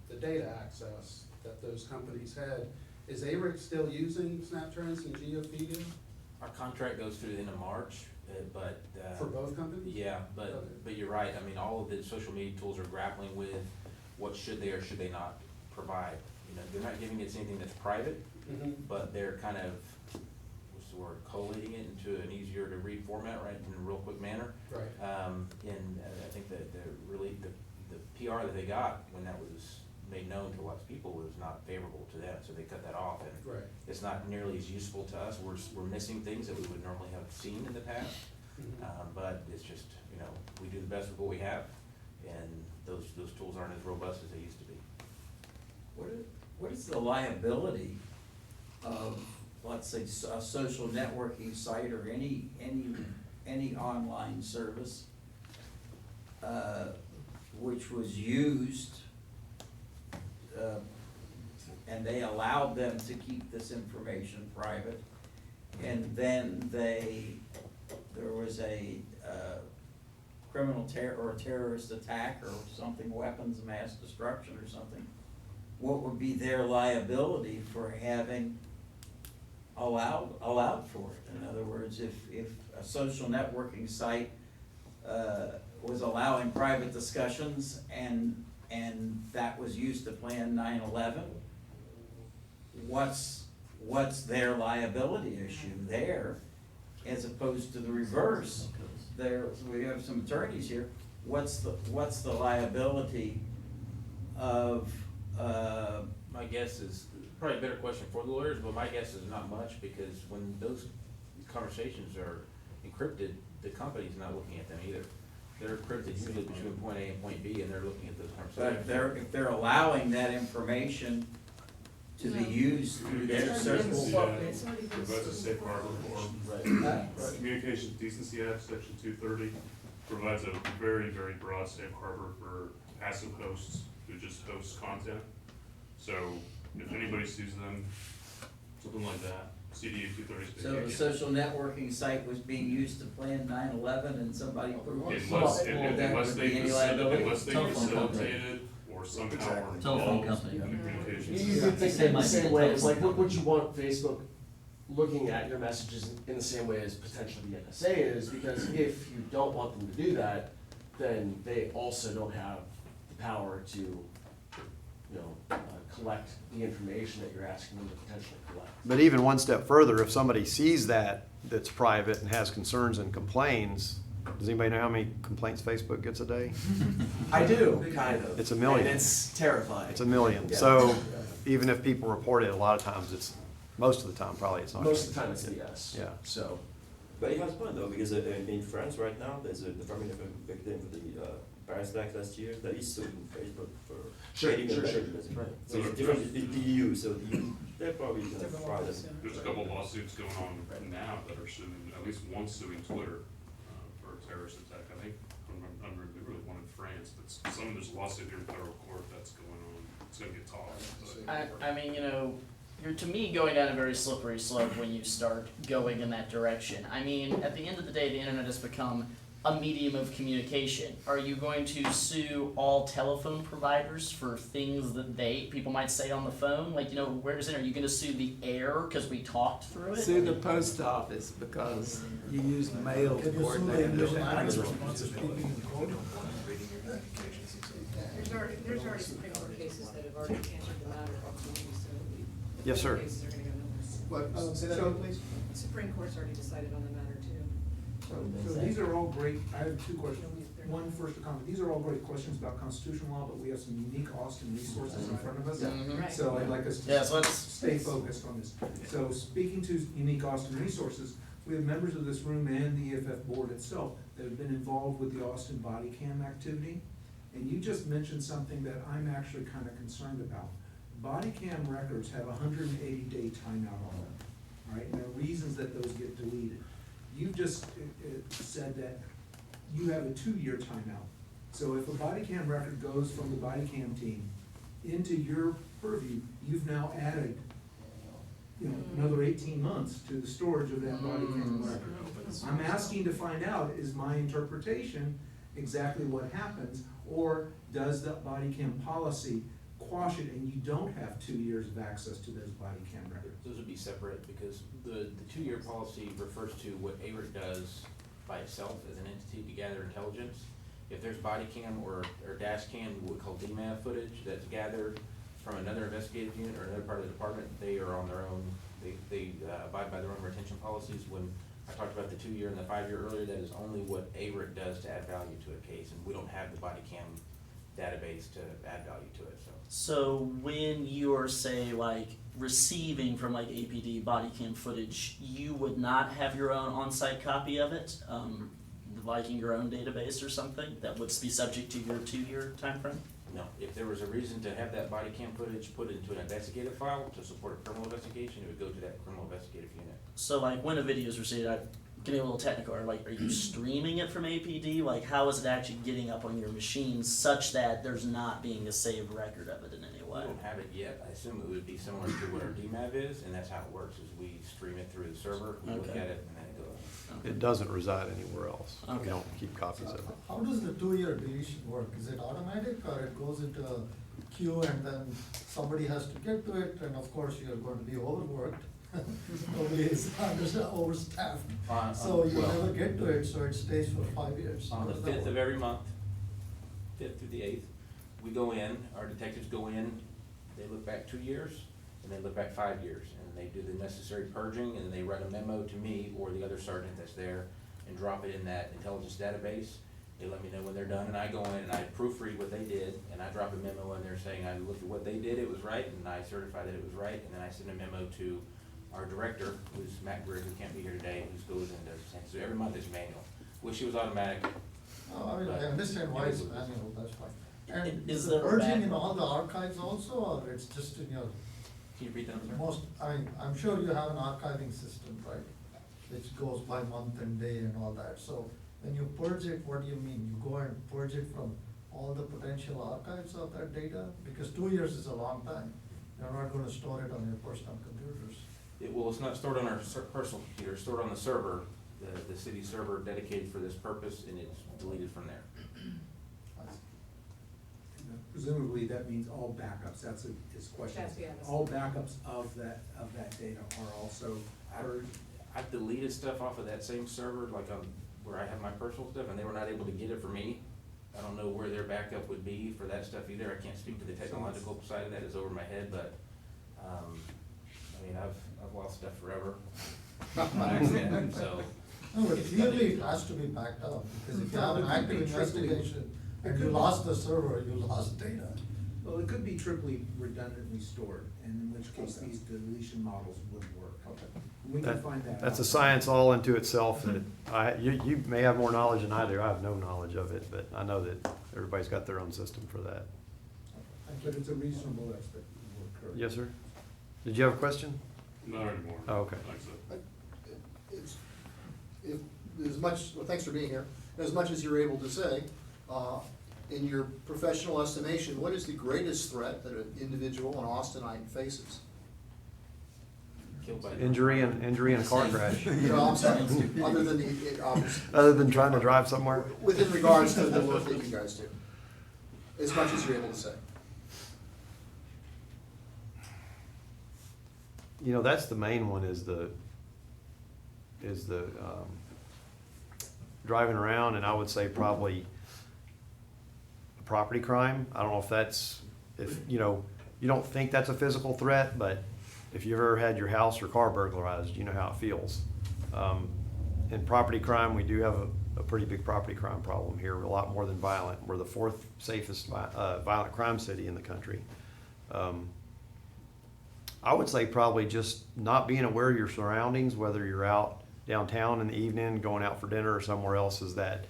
the data access that those companies had. Is ARIC still using snap trends and geophilia? Our contract goes through the end of March, but. For both companies? Yeah, Okay. but you're right. I mean, all of the social media tools are grappling with what should they or should they not provide. You know, they're not giving us anything that's private, but they're kind of, what's the word, collating it into an easier to read format, right, in a real quick manner. Right. And I think that the PR that they got when that was made known to lots of people was not favorable to them, so they cut that off, and Right. it's not nearly as useful to us. We're missing things that we would normally have seen in the past, but it's just, you know, we do the best with what we have, and those tools aren't as robust as they used to be. What is the liability of let's say, a social networking site or any online service, which was used, and they allowed them to keep this information private, and then there was a criminal or terrorist attack or something, weapons of mass destruction or something, what would be their liability for having allowed for it? In other words, if a social networking site was allowing private discussions and that was used to plan 9/11, what's their liability issue there, as opposed to the reverse? There, we have some attorneys here. What's the liability of? My guess is, probably a better question for the lawyers, but my guess is not much, because when those conversations are encrypted, the company's not looking at them either. They're encrypted usually between point A and point B, and they're looking at those But conversations. if they're allowing that information to be used through their service. Provides a safe harbor for Communications Decency Act, section 230, provides a very, very broad safe harbor for passive hosts who just host content. So if anybody sees them, something like that, CDA 230 is. So the social networking site was being used to plan 9/11 and somebody proved that Unless would they be any liability? facilitated or somehow are Telephone involved company. in the communications. You could think of it the same way, it's like, would you want Facebook looking at your messages in the same way as potentially the NSA is? Because if you don't want them to do that, then they also don't have the power to, collect the information that you're asking them to potentially collect. But even one step further, if somebody sees that's private and has concerns and complains, does anybody know how many complaints Facebook gets a day? I do, kind of. It's a million. And it's terrifying. It's a million. Yeah. So even if people report it, a lot of times most of the time probably it's not. Most of the time it's a yes. Yeah. So. But it has a point though, because in France right now, there's the family of a victim for the Paris attack last year that is suing Facebook for creating a message, basically. Right. So it's different in the EU, so the EU, they're probably gonna fry them. There's a couple lawsuits going on now that are suing, at least one suing Twitter for a terrorist attack. I think, I remember one in France, but there's a lawsuit here in federal court that's going on. It's gonna get tossed. I mean, you're to me going down a very slippery slope when you start going in that direction. I mean, at the end of the day, the internet has become a medium of communication. Are you going to sue all telephone providers for things that people might say on the phone? Like, where's it? Are you going to sue the air because we talked through it? Sue the post office because you used mail to coordinate. There's already Supreme Court cases that have already answered the matter ultimately, so. Yes, sir. Cases are gonna go nowhere. What, say that again, please? Supreme Court's already decided on the matter too. So these are all great, I have two questions. One first, a comment. These are all great questions about constitutional law, but we have some unique Austin resources in front of us. Mhm. Right. So I'd like us to Yes, let's- stay focused on this. So speaking to unique Austin resources, we have members of this room and the EFF board itself that have been involved with the Austin body cam activity. And you just mentioned something that I'm actually kind of concerned about. Body cam records have a 180-day timeout on them, all right? And there are reasons that those get deleted. You just said that you have a 2-year timeout. So if a body cam record goes from the body cam team into your purview, you've now added, another 18 months to the storage of that body cam record. I'm asking to find out, is my interpretation exactly what happens, or does the body cam policy quash it and you don't have 2 years of access to those body cam records? Those would be separate, because the 2-year policy refers to what ARIC does by itself as an entity to gather intelligence. If there's body cam or dash cam, what we call DMAV footage, that's gathered from another investigative unit or another part of the department, they are on their own, they abide by their own retention policies. When I talked about the 2-year and the 5-year earlier, that is only what ARIC does to add value to a case, and we don't have the body cam database to add value to it, so. So when you're, say, receiving from APD body cam footage, you would not have your own on-site copy of it, in your own database or something that would be subject to your 2-year time frame? No, if there was a reason to have that body cam footage put into an investigative file to support a criminal investigation, it would go to that criminal investigative unit. So like when a video is received, I'm getting a little technical, are you streaming it from APD? Like how is it actually getting up on your machine such that there's not being a saved record of it in any We way? don't have it yet. I assume it would be similar to what our DMAV is, and that's how it works, is we stream it through the server, we look Okay. at it, and then it goes. It doesn't reside anywhere else. Okay. We don't keep copies of it. How does the 2-year deletion work? Is it automatic or it goes into a queue and then somebody has to get to it, and of course you're going to be overworked? Nobody is overstaffed, so you well, never get to it, so it stays for 5 years. On How the does that 5th of work? every month, 5th through the 8th, we go in, our detectives go in, they look back 2 years, and they look back 5 years, and they do the necessary purging, and they write a memo to me or the other sergeant that's there, and drop it in that intelligence database. They let me know when they're done, and I go in and I proofread what they did, and I drop a memo in there saying I looked at what they did, it was right, and I certify that it was right, and then I send a memo to our director, who's Matt Greer, who can't be here today, who goes and does the same. So every month is manual. Wish it was automatic. Oh, I mean, I understand why it's manual, that's fine. And Is is there it a purging back- in all the archives also, or it's just in your Can you read that, sir? most, I mean, I'm sure you have an archiving system, right? Which goes by month and day and all that, so when you purge it, what do you mean? You go and purge it from all the potential archives of that data? Because 2 years is a long time, you're not gonna store it on your personal computers. It's not stored on our personal computer, it's stored on the server, the city server dedicated for this purpose, and it's deleted from there. Presumably, that means all backups, that's his question. That's the other All side. backups of that data are also purged? I've deleted stuff off of that same server, like on, where I have my personal stuff, and they were not able to get it for me. I don't know where their backup would be for that stuff either, I can't speak to the technological side of that, it's over my head, but, I mean, I've lost stuff forever by accident, so. No, but clearly it has to be backed up, because if you have an active investigation and you lost the server, you lost data. Well, it could be triply redundantly stored, and in which case these deletion models wouldn't work. We can find that out. That's a science all into itself that you may have more knowledge than I do. I have no knowledge of it, but I know that everybody's got their own system for that. But it's a reasonable expectation will occur. Yes, sir? Did you have a question? Not anymore. Oh, okay. Like I said. It's, if, as much, well, thanks for being here. As much as you're able to say, in your professional estimation, what is the greatest threat that an individual, an Austinite, faces? Killed by. Injury in a car crash. No, I'm sorry, other than the, obvious, Other than trying to drive somewhere? within regards to the work that you guys do, as much as you're able to say. You know, that's the main one is the driving around, and I would say probably a property crime. I don't know if that's, you don't think that's a physical threat, but if you've ever had your house or car burglarized, you know how it feels. In property crime, we do have a pretty big property crime problem here, a lot more than violent. We're the 4th safest violent crime city in the country. I would say probably just not being aware of your surroundings, whether you're out downtown in the evening, going out for dinner or somewhere else, is that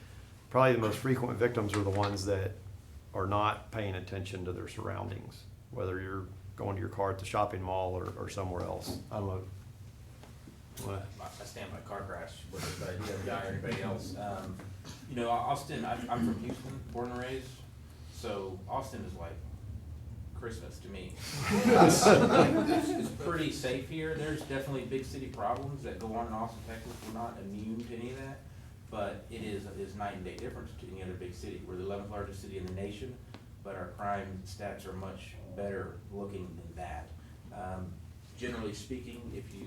probably the most frequent victims are the ones that are not paying attention to their surroundings, whether you're going to your car at the shopping mall or somewhere else. I don't know. What? I stand by car crash, whether it's by DWI or anybody else. You know, Austin, I'm from Houston, born and raised, so Austin is like Christmas to me. It's pretty safe here. There's definitely big city problems that go on in Austin, Texas. We're not immune to any of that, but it is night and day difference to any other big city. We're the 11th largest city in the nation, but our crime stats are much better looking than that. Generally speaking, if you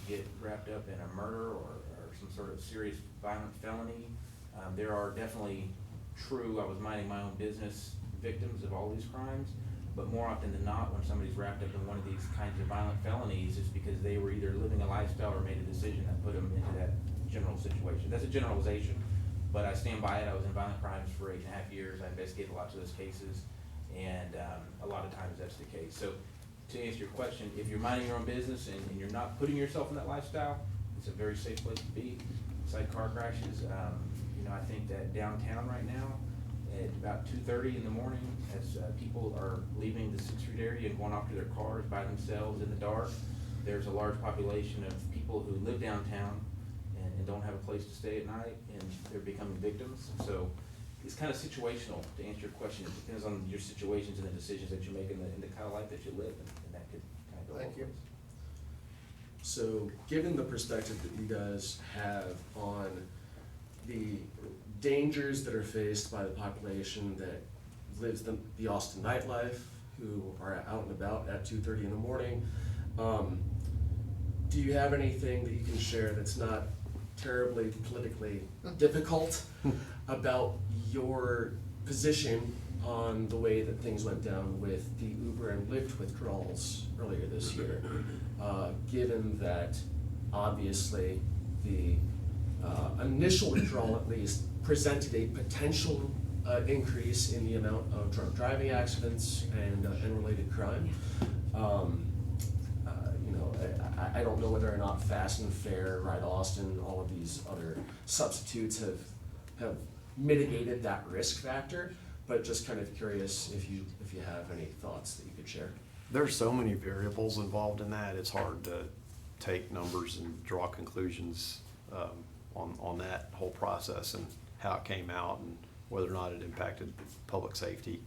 get wrapped up in a murder or some sort of serious violent felony, there are definitely true, I was minding my own business, victims of all these crimes. But more often than not, when somebody's wrapped up in one of these kinds of violent felonies, it's because they were either living a lifestyle or made a decision that put them into that general situation. That's a generalization, but I stand by it. I was in violent crimes for 8.5 years. I investigated lots of those cases, and a lot of times that's the case. So to answer your question, if you're minding your own business and you're not putting yourself in that lifestyle, it's a very safe place to be. Besides car crashes, you know, I think that downtown right now, at about 2:30 in the morning, as people are leaving the 6th Street area and going off to their cars by themselves in the dark. There's a large population of people who live downtown and don't have a place to stay at night, and they're becoming victims. So it's kind of situational, to answer your question. It depends on your situations and the decisions that you make in the kind of life that you live, and that could kind of go Thank both you. ways. So, given the perspective that you guys have on the dangers that are faced by the population that lives the Austin nightlife, who are out and about at 2:30 in the morning, do you have anything that you can share that's not terribly politically difficult about your position on the way that things went down with the Uber and Lyft withdrawals earlier this year? Given that obviously the initial withdrawal at least presented a potential increase in the amount of drunk driving accidents and related crime. I don't know whether or not Fast and Fair, Ride Austin, all of these other substitutes have mitigated that risk factor, but just kind of curious if you have any thoughts that you could share. There's so many variables involved in that, it's hard to take numbers and draw conclusions on that whole process and how it came out and whether or not it impacted public safety.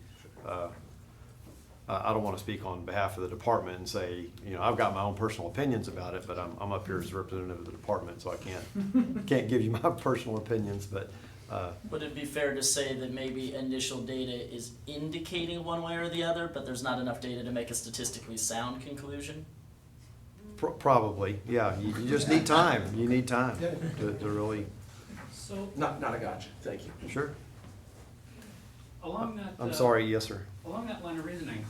I don't want to speak on behalf of the department and say, I've got my own personal opinions about it, but I'm up here as a representative of the department, so I can't give you my personal opinions, but. Would it be fair to say that maybe initial data is indicating one way or the other, but there's not enough data to make a statistically sound conclusion? Probably, yeah. You just need time. You need time to really. So, Not a gotcha, thank you. Sure. along that. I'm sorry, yes, sir. Along that line of reasoning,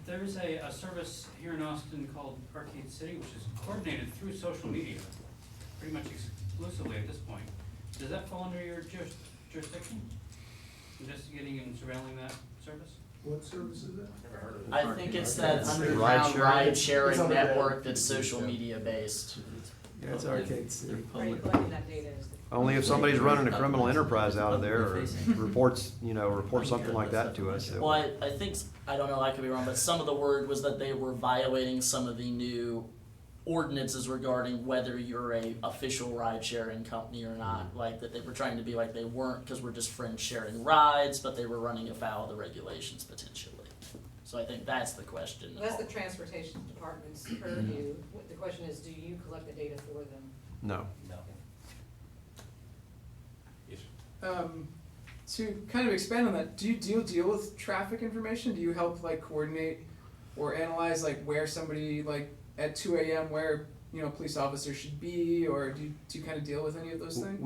there's a service here in Austin called Arcade City, which is coordinated through social media, pretty much exclusively at this point. Does that fall under your jurisdiction? Investigating and surveilling that service? What service is that? Never heard of it. I think it's that It's underground ride-sharing. ride It's sharing under the- network that's social media based. Yeah, it's Arcade City. Where you collecting that data is the. Only if somebody's running a criminal enterprise out of there or reports something like that to us. Well, I think, I don't know, I could be wrong, but some of the word was that they were violating some of the new ordinances regarding whether you're a official ride sharing company or not. Like that they were trying to be like they weren't because we're just friends sharing rides, but they were running afoul of the regulations potentially. So I think that's the question. Well, that's the transportation department's purview. The question is, do you collect the data for them? No. No. Yes, To kind of expand on that, do you deal with traffic information? Do you help like coordinate or analyze like where somebody like at 2 a.m. where police officers should be, or do you kind of deal with any of those things?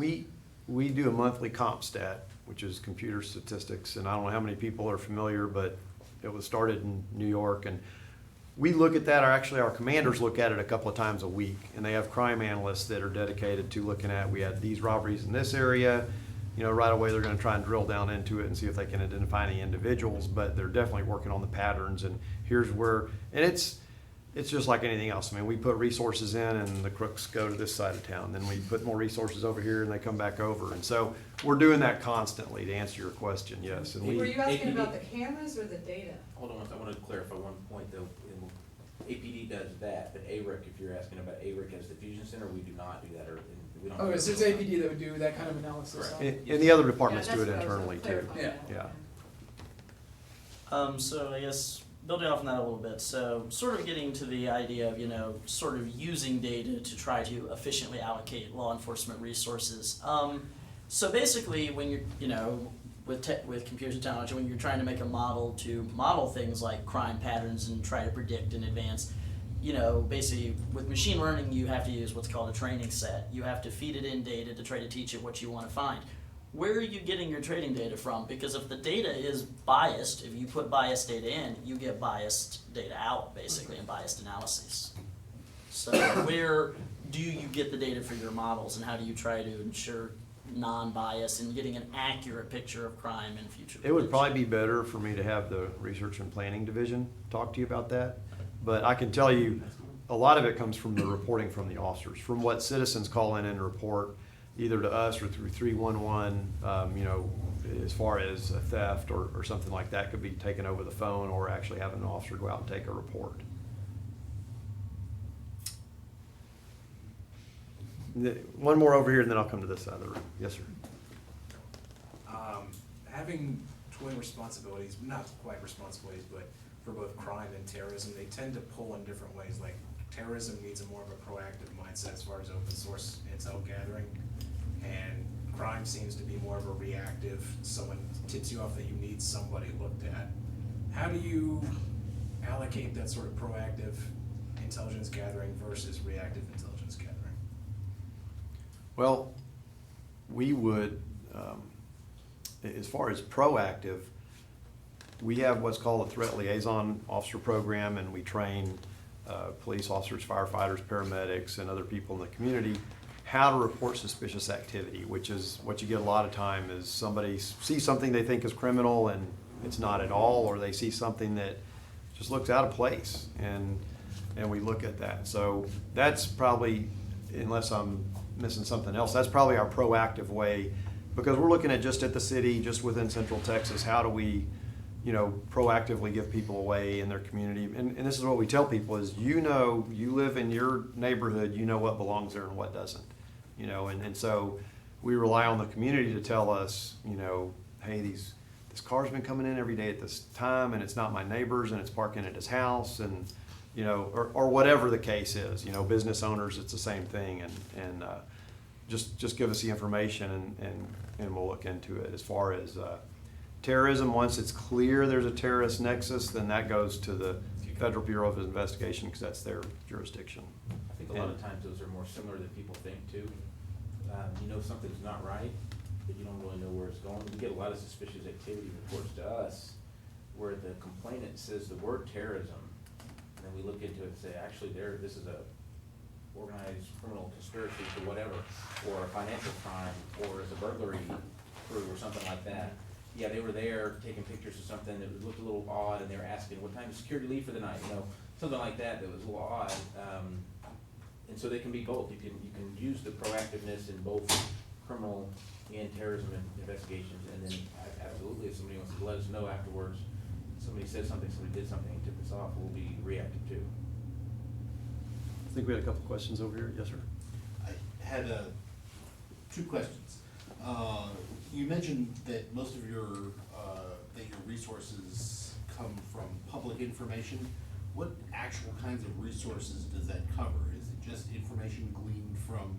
We do a monthly comp stat, which is computer statistics, and I don't know how many people are familiar, but it was started in New York, and we look at that, our commanders look at it a couple of times a week, and they have crime analysts that are dedicated to looking at, we had these robberies in this area, right away they're gonna try and drill down into it and see if they can identify any individuals, but they're definitely working on the patterns, and here's where, and it's just like anything else. I mean, we put resources in and the crooks go to this side of town, then we put more resources over here and they come back over, and so we're doing that constantly, to answer your question, yes. And Were you asking APD about the cameras or the data? Hold on, I want to clarify one point though. APD does that, but ARIC, if you're asking about ARIC as the fusion center, we do not do that, or we don't. Okay, so it's APD that would do that kind of analysis. Correct. on it. And the other departments Yeah, do it that's what I was internally too. clarifying that. Yeah. So I guess building off on that a little bit, so sort of getting to the idea of, sort of using data to try to efficiently allocate law enforcement resources. So basically when you're, with computer technology, when you're trying to make a model to model things like crime patterns and try to predict in advance, basically with machine learning you have to use what's called a training set. You have to feed it in data to try to teach it what you want to find. Where are you getting your training data from? Because if the data is biased, if you put biased data in, you get biased data out, basically, and biased analyses. So where do you get the data for your models, and how do you try to ensure non-bias and getting an accurate picture of crime in future? It would probably be better for me to have the research and planning division talk to you about that. But I can tell you, a lot of it comes from the reporting from the officers, from what citizens call in and report, either to us or through 311, as far as a theft or something like that could be taken over the phone, or actually having an officer go out and take a report. One more over here, and then I'll come to this side of the room. Yes, sir. Having twin responsibilities, not quite responsibilities, but for both crime and terrorism, they tend to pull in different ways. Like terrorism needs a more of a proactive mindset as far as open source intel gathering, and crime seems to be more of a reactive, someone tips you off that you need somebody looked at. How do you allocate that sort of proactive intelligence gathering versus reactive intelligence gathering? Well, we would, as far as proactive, we have what's called a threat liaison officer program, and we train police officers, firefighters, paramedics, and other people in the community how to report suspicious activity, which is what you get a lot of time is somebody sees something they think is criminal and it's not at all, or they see something that just looks out of place, and we look at that. So that's probably, unless I'm missing something else, that's probably our proactive way, because we're looking at just at the city, just within Central Texas, how do we, you know, proactively give people away in their community. And this is what we tell people is, you know, you live in your neighborhood, you know what belongs there and what doesn't, you know, and so we rely on the community to tell us, you know, hey, this car's been coming in every day at this time, and it's not my neighbor's, and it's parking at his house, and, you know, or whatever the case is, you know, business owners, it's the same thing, and just give us the information, and we'll look into it. As far as terrorism, once it's clear there's a terrorist nexus, then that goes to the Federal Bureau of Investigation, because that's their jurisdiction. I think a lot of times those are more similar than people think too. You know something's not right, but you don't really know where it's going. We get a lot of suspicious activity reports to us where the complainant says the word terrorism, and then we look into it and say, actually this is a organized criminal conspiracy for whatever, or a financial crime, or it's a burglary crew or something like that. Yeah, they were there taking pictures of something that looked a little odd, and they were asking, what time does security leave for the night? You know, something like that was a little odd. And so they can be both. You can use the proactiveness in both criminal and terrorism investigations, and then absolutely, if somebody wants to let us know afterwards, somebody said something, somebody did something, and tipped us off, we'll be reactive too. I think we had a couple questions over here. Yes, sir. I had two questions. You mentioned that most of your resources come from public information. What actual kinds of resources does that cover? Is it just information gleaned from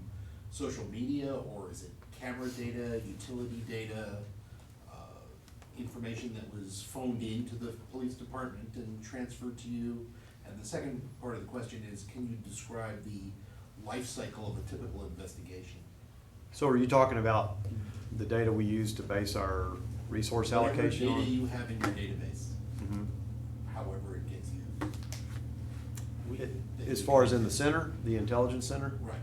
social media, or is it camera data, utility data, information that was phoned into the police department and transferred to you? And the second part of the question is, can you describe the life cycle of a typical investigation? So are you talking about the data we use to base our resource allocation on? Whatever data you have in your database, Mhm. however it gets used. As far as in the center, the intelligence center? Right.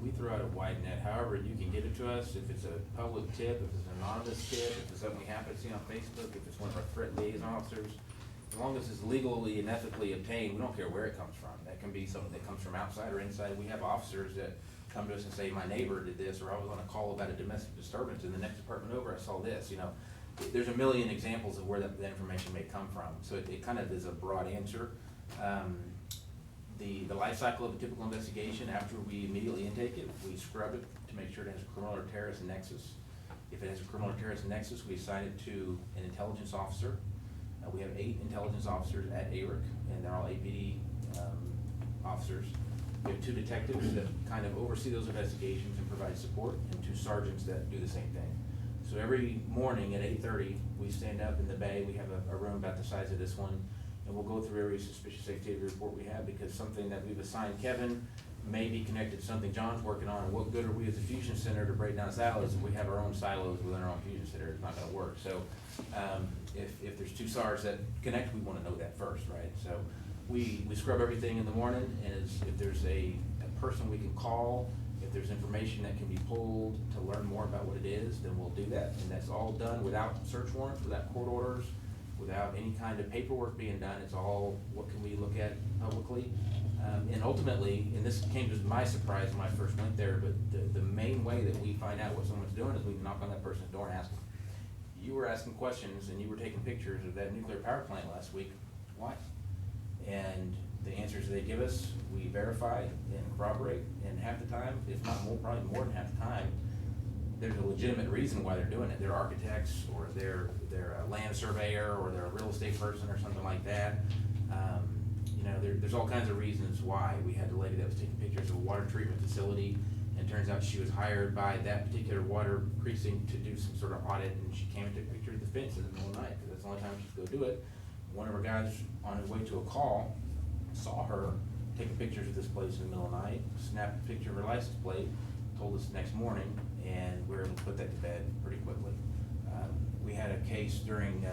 We throw out a wide net, however you can get it to us, if it's a public tip, if it's an anonymous tip, if it's something we happen to see on Facebook, if it's one of our threat liaison officers, as long as it's legally and ethically obtained, we don't care where it comes from. That can be something that comes from outside or inside. We have officers that come to us and say, my neighbor did this, or I was on a call about a domestic disturbance in the next department over, I saw this, you know. There's a million examples of where that information may come from, so it kind of is a broad answer. The life cycle of a typical investigation, after we immediately intake it, we scrub it to make sure it has a criminal or terrorist nexus. If it has a criminal or terrorist nexus, we assign it to an intelligence officer. We have 8 intelligence officers at ARIC, and they're all APD officers. We have 2 detectives that kind of oversee those investigations and provide support, and 2 sergeants that do the same thing. So every morning at 8:30, we stand up in the bay. We have a room about the size of this one, and we'll go through every suspicious activity report we have, because something that we've assigned Kevin may be connected to something John's working on. And what good are we as a fusion center to break down silos if we have our own silos within our own fusion center? It's not going to work. So if there's 2 SARs that connect, we want to know that first, right? So we scrub everything in the morning, and if there's a person we can call, if there's information that can be pulled to learn more about what it is, then we'll do that. And that's all done without search warrants, without court orders, without any kind of paperwork being done. It's all, what can we look at publicly? And ultimately, and this came to my surprise when I first went there, but the main way that we find out what someone's doing is we knock on that person's door and ask them. were asking questions and you were taking pictures of that nuclear power plant last week, why? And the answers they give us, we verify and corroborate, and half the time, if not more, probably more than half the time, there's a legitimate reason why they're doing it. They're architects, or they're a land surveyor, or they're a real estate person, or something like that. You know, there's all kinds of reasons why. We had the lady that was taking pictures of a water treatment facility, and it turns out she was hired by that particular water precinct to do some sort of audit, and she came and took pictures of the fence in the middle of the night, because that's the only time she could go do it. One of our guys on his way to a call saw her taking pictures of this place in the middle of the night, snapped a picture of her license plate, told us the next morning, and we were able to put that to bed pretty quickly. We had a case during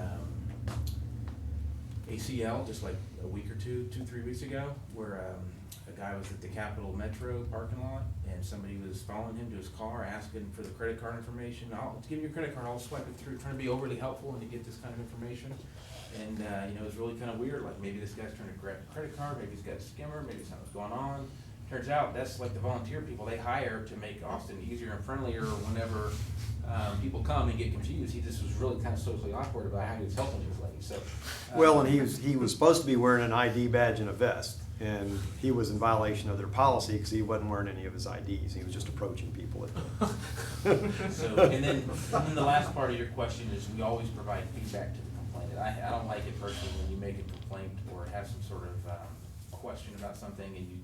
ACL, just like a week or 3 weeks ago, where a guy was at the Capitol Metro parking lot, and somebody was following him to his car, asking for the credit card information. I'll give you your credit card, I'll swipe it through, trying to be overly helpful and to get this kind of information. And, you know, it was really kind of weird, like maybe this guy's trying to grab a credit card, maybe he's got a skimmer, maybe something's going on. Turns out that's like the volunteer people they hire to make Austin easier and friendlier whenever people come and get confused. He just was really kind of socially awkward about how he was helping this lady, so. Well, and he was supposed to be wearing an ID badge and a vest, and he was in violation of their policy because he wasn't wearing any of his IDs. He was just approaching people. So, and then the last part of your question is we always provide feedback to the complainant. I don't like it personally when you make a complaint or have some sort of question about something and you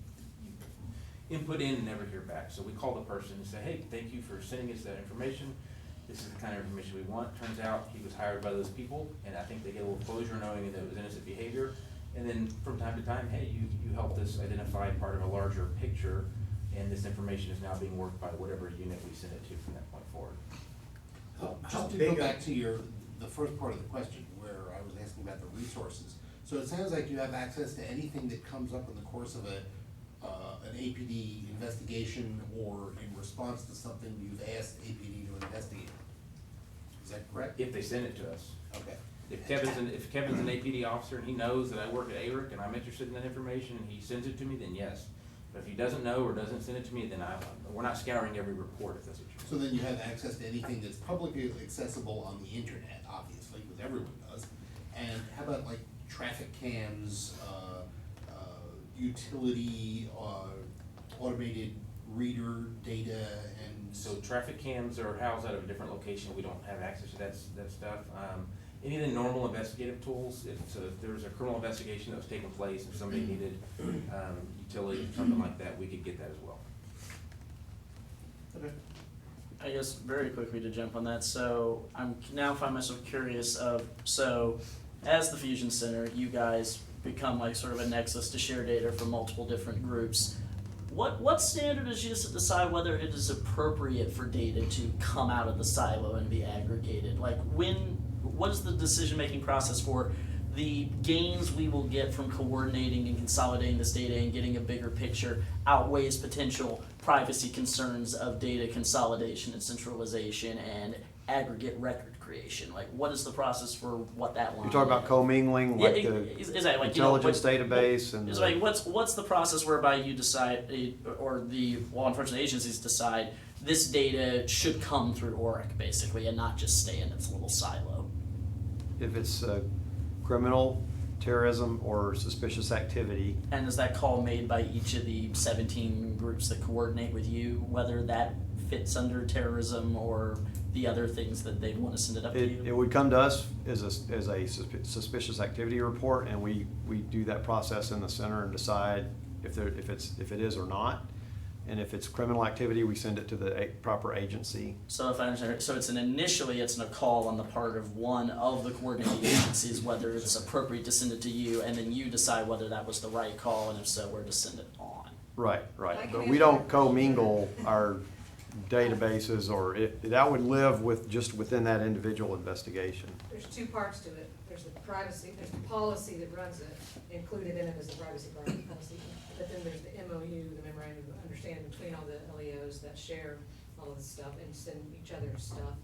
input in and never hear back. So we call the person and say, hey, thank you for sending us that information. This is the kind of information we want. Turns out he was hired by those people, and I think they get a little closure knowing that it was innocent behavior. And then from time to time, hey, you helped us identify part of a larger picture, and this information is now being worked by whatever unit we send it to from that point forward. Just to go back to the first part of the question, where I was asking about the resources. So it sounds like you have access to anything that comes up in the course of an APD investigation or in response to something you've asked APD to investigate. Is that correct? If they send it to us. Okay. If Kevin's an APD officer and he knows that I work at ARIC and I'm interested in that information and he sends it to me, then yes. But if he doesn't know or doesn't send it to me, then we're not scouring every report, if that's what you're saying. So then you have access to anything that's publicly accessible on the internet, obviously, because everyone does. And how about like traffic cams, utility, automated reader data, and So traffic cams are housed out of a different location. We don't have access to that stuff. Any of the normal investigative tools, if there was a criminal investigation that was taking place, if somebody needed utility or something like that, we could get that as well. Okay. I guess very quickly to jump on that, so I'm now find myself curious of, so as the Fusion Center, you guys become like sort of a nexus to share data from multiple different groups. What standard is used to decide whether it is appropriate for data to come out of the silo and be aggregated? Like what is the decision-making process for the gains we will get from coordinating and consolidating this data and getting a bigger picture outweighs potential privacy concerns of data consolidation and centralization and aggregate record creation? Like, what is the process for what that line You're talking about is? commingling, like Yeah, the is that like, intelligence you know, database and. It's like, what's the process whereby you decide, or the law enforcement agencies decide this data should come through ARIC basically and not just stay in its little silo? If it's criminal, terrorism, or suspicious activity. And is that call made by each of the 17 groups that coordinate with you, whether that fits under terrorism or the other things that they'd want to send it up to you? It would come to us as a suspicious activity report, and we do that process in the center and decide if it is or not. And if it's criminal activity, we send it to the proper agency. So if I understand, so it's initially a call on the part of one of the coordinating agencies whether it's appropriate to send it to you, and then you decide whether that was the right call, and if so, where to send it on. Right. But we don't commingle our databases, or that would live just within that individual investigation. There's two parts to it. There's the privacy, there's the policy that runs it, included in it is the privacy policy. But then there's the MOU, the memorandum of understanding between all the LEOs that share all of this stuff and send each other stuff.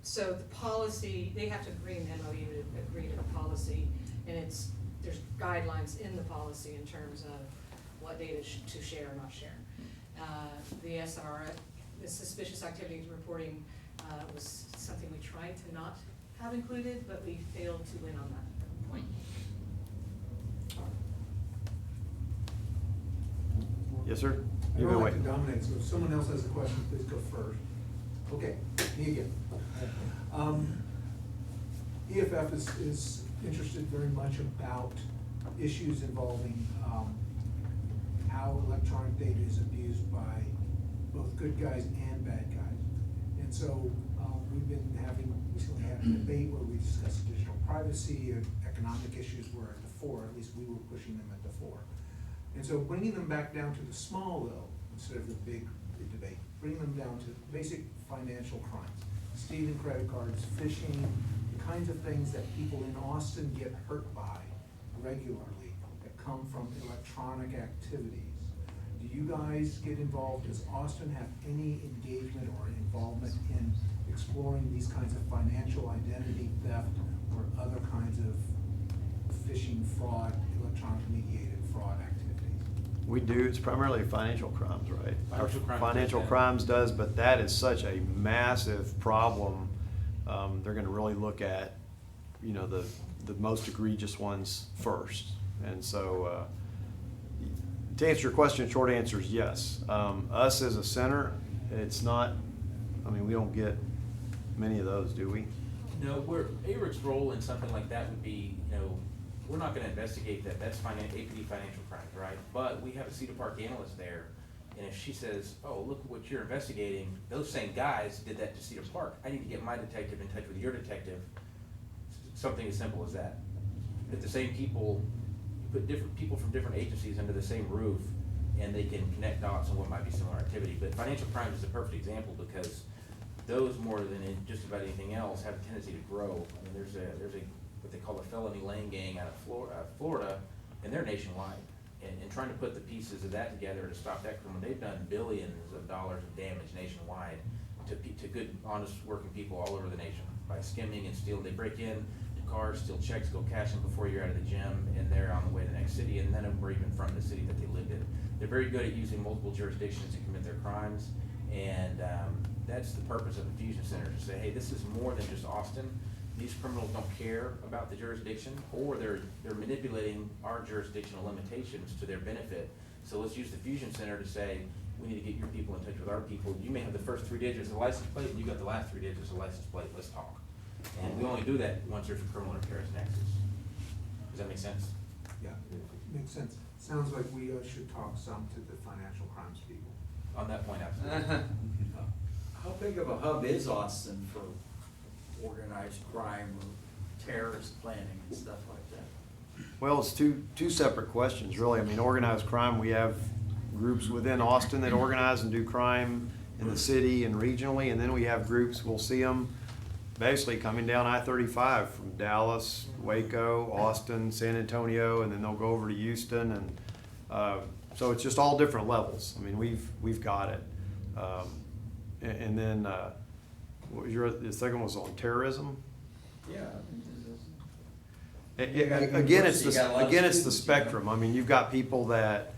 So the policy, they have to agree in the MOU to agree to the policy, and there's guidelines in the policy in terms of what data to share or not share. The SR, the suspicious activity reporting was something we tried to not have included, but we failed to win on that point. Yes, sir? I You don't go like away. to dominate, so if someone else has a question, please go first. Okay, me again. EFF is interested very much about issues involving, how electronic data is abused by both good guys and bad guys. And so, we've been recently had a debate where we discussed digital privacy, and economic issues were at the fore, at least we were pushing them at the fore. And so bringing them back down to the small though, instead of the big debate, bringing them down to basic financial crimes, stealing credit cards, phishing, the kinds of things that people in Austin get hurt by regularly that come from electronic activities. Do you guys get involved? Does Austin have any engagement or involvement in exploring these kinds of financial identity theft or other kinds of phishing, fraud, electronic mediated fraud activities? We do, it's primarily financial crimes, right? Our Financial crimes Financial does that. crimes does, but that is such a massive problem. They're gonna really look at, you know, the most egregious ones first. And so, to answer your question, short answer is yes. Us as a center, it's not, I mean, we don't get many of those, do we? No, ARIC's role in something like that would be, you know, we're not gonna investigate that, that's APD financial crimes, right? But we have a Cedar Park analyst there, and if she says, oh, look what you're investigating, those same guys did that to Cedar Park, I need to get my detective in touch with your detective, something as simple as that. If the same people, you put different people from different agencies under the same roof, and they can connect dots on what might be similar activity. But financial crimes is a perfect example, because those, more than in just about anything else, have a tendency to grow. I mean, there's a what they call a felony lane gang out of Florida, and they're nationwide. And trying to put the pieces of that together to stop that criminal, they've done billions of dollars of damage nationwide to good, honest, working people all over the nation by skimming and stealing. They break in cars, steal checks, go cash them before you're out of the gym, and they're on the way to the next city, and none of them were even from the city that they lived in. They're very good at using multiple jurisdictions to commit their crimes, and that's the purpose of the Fusion Center, to say, hey, this is more than just Austin. These criminals don't care about the jurisdiction, or they're manipulating our jurisdictional limitations to their benefit. So let's use the Fusion Center to say, we need to get your people in touch with our people. You may have the first 3 digits of the license plate, and you got the last 3 digits of the license plate. Let's talk. And we only do that once there's a criminal or terrorist nexus. Does that make sense? Yeah, it makes sense. Sounds like we should talk some to the financial crimes people. On that point, absolutely. How big of a hub is Austin for organized crime or terrorist planning and stuff like that? Well, it's two separate questions, really. I mean, organized crime, we have groups within Austin that organize and do crime in the city and regionally, and then we have groups, we'll see them basically coming down I-35 from Dallas, Waco, Austin, San Antonio, and then they'll go over to Houston, and so it's just all different levels. I mean, we've got it. And then what was the second one was on terrorism. Yeah. Again, it's the spectrum. I mean, you've got people that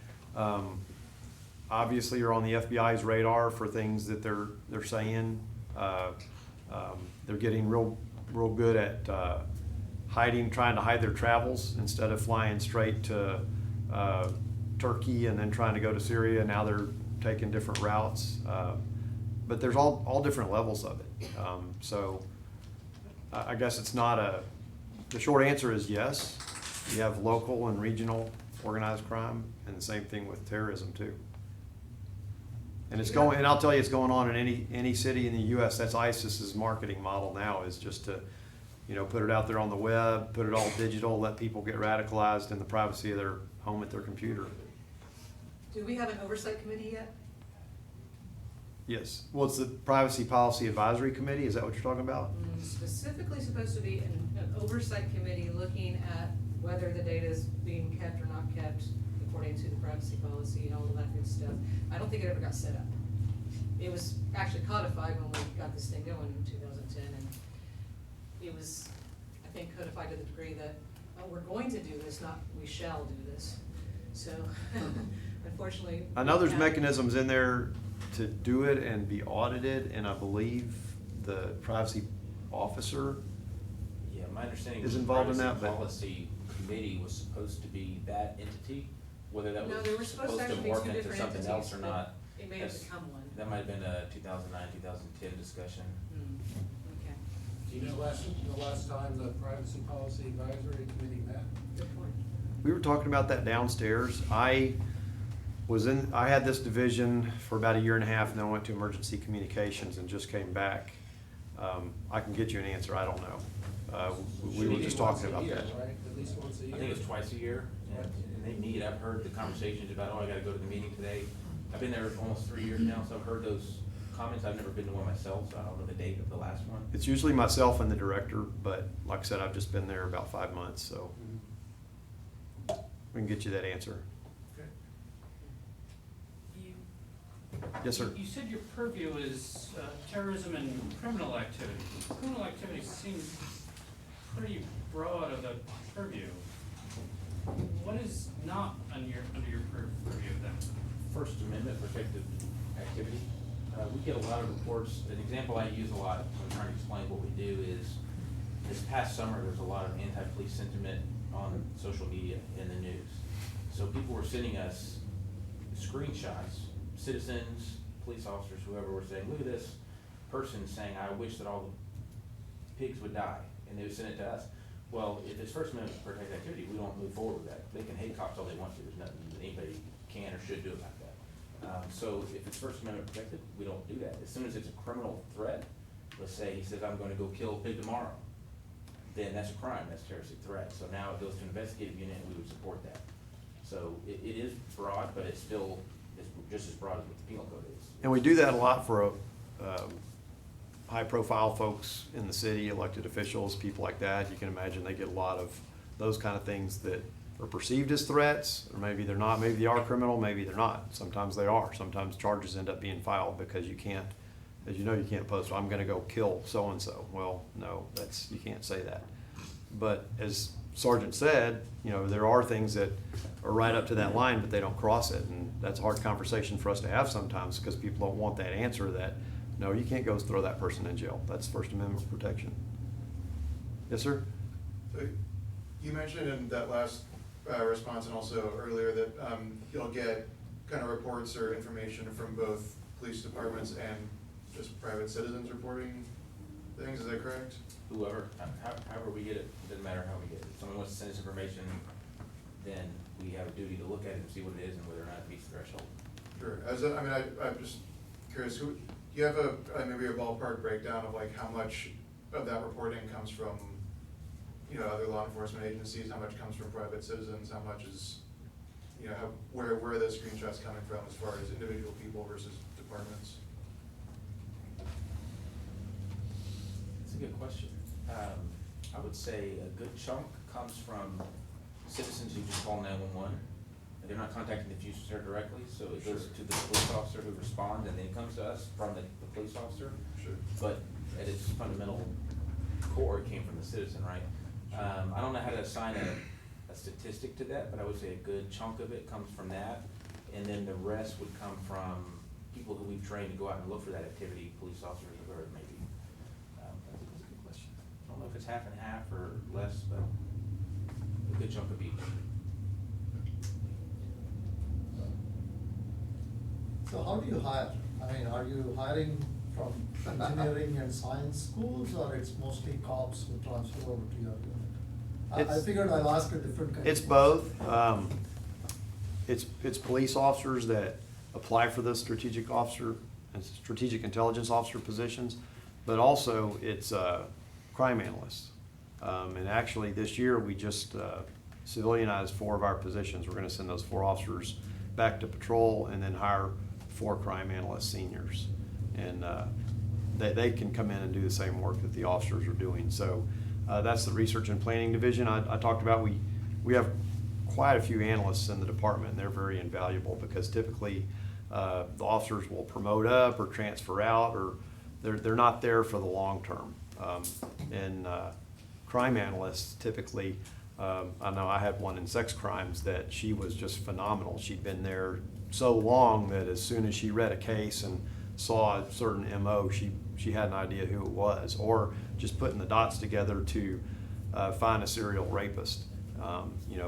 obviously are on the FBI's radar for things that they're saying. They're getting real good at trying to hide their travels instead of flying straight to Turkey and then trying to go to Syria. Now they're taking different routes. But there's all different levels of it. So I guess it's not the short answer is yes. You have local and regional organized crime, and the same thing with terrorism too. And and I'll tell you, it's going on in any city in the U.S. That's ISIS's marketing model now, is just to, put it out there on the web, put it all digital, let people get radicalized in the privacy of their home at their computer. Do we have an oversight committee yet? Yes. Well, it's the Privacy Policy Advisory Committee. Is that what you're talking about? Specifically supposed to be an oversight committee looking at whether the data is being kept or not kept according to the privacy policy and all of that good stuff. I don't think it ever got set up. It was actually codified when we got this thing going in 2010, and it was, I think, codified to the degree that we're going to do this, not we shall do this. So, unfortunately. I know there's mechanisms in there to do it and be audited, and I believe the privacy officer Yeah, my understanding is was the involved in privacy that, but policy committee was supposed to be that entity, whether that No, was there were supposed to supposed to actually be morph two into different something else or entities, not. but it may have That's- become one. That might have been a 2009, 2010 discussion. Okay, Do you know the last time the Privacy Policy Advisory Committee met? good point. we were talking about that downstairs. I had this division for about a year and a half, and then I went to emergency communications and just came back. I can get you an answer, I don't know. We were just talking about that. Right, at least once a year? I think it's twice a year, and they meet. I've heard the conversations about, oh, I gotta go to the meeting today. I've been there almost 3 years now, so I've heard those comments. I've never been to one myself, so I don't know the date of the last one. It's usually myself and the director, but like I said, I've just been there about 5 months, so we can get you that answer. You, Yes, sir. you said your purview is terrorism and criminal activity. Criminal activity seems pretty broad of a purview. What is not under your purview then? First Amendment protected activity. We get a lot of reports. An example I use a lot when trying to explain what we do is, this past summer, there's a lot of anti-police sentiment on social media in the news. So people were sending us screenshots, citizens, police officers, whoever, were saying, look at this person saying, I wish that all the pigs would die, and they would send it to us. Well, if it's First Amendment protected activity, we don't move forward with that. They can hate cops all they want to. There's nothing that anybody can or should do about that. So if it's First Amendment protected, we don't do that. As soon as it's a criminal threat, let's say he says, I'm gonna go kill a pig tomorrow, then that's a crime, that's a terroristic threat. So now it goes to an investigative unit, and we would support that. So it is broad, but it's still, it's just as broad as what the penal code is. And we do that a lot for high-profile folks in the city, elected officials, people like that. You can imagine they get a lot of those kind of things that are perceived as threats, or maybe they're not. Maybe they are criminal, maybe they're not. Sometimes they are. Sometimes charges end up being filed because you can't, as you know, you can't post, I'm gonna go kill so-and-so. Well, no, you can't say that. But as Sergeant said, there are things that are right up to that line, but they don't cross it. And that's a hard conversation for us to have sometimes, because people don't want that answer that, no, you can't go throw that person in jail. That's First Amendment protection. Yes, sir? So you mentioned in that last response and also earlier that you'll get kind of reports or information from both police departments and just private citizens reporting things, is that correct? Whoever, however we get it, doesn't matter how we get it. If someone wants to send us information, then we have a duty to look at it and see what it is and whether or not it meets the threshold. Sure. I'm just curious, do you have maybe a ballpark breakdown of like how much of that reporting comes from, other law enforcement agencies, how much comes from private citizens, how much is, where are those screenshots coming from as far as individual people versus departments? It's a good question. I would say a good chunk comes from citizens who just call 911. They're not contacting the officer directly, so it goes to the police officer who responds, and then it comes to us from the police officer. Sure. But at its fundamental core, it came from the citizen, right? I don't know how to assign a statistic to that, but I would say a good chunk of it comes from that. And then the rest would come from people who we've trained to go out and look for that activity, police officers or whoever it may be. That's a good question. I don't know if it's half and half or less, but a good chunk of each. So how do you hire? Are you hiring from engineering and science schools, or it's mostly cops who transfer over to your unit? I figured I'll ask a different kind. It's both. It's police officers that apply for the strategic officer and strategic intelligence officer positions, but also it's crime analysts. And actually this year we just civilianized 4 of our positions. We're gonna send those 4 officers back to patrol and then hire 4 crime analyst seniors. And they can come in and do the same work that the officers are doing. So that's the research and planning division I talked about. We have quite a few analysts in the department, and they're very invaluable because typically the officers will promote up or transfer out, or they're not there for the long term. And crime analysts typically, I know I had one in sex crimes that she was just phenomenal. She'd been there so long that as soon as she read a case and saw a certain MO, she had an idea who it was, or just putting the dots together to find a serial rapist,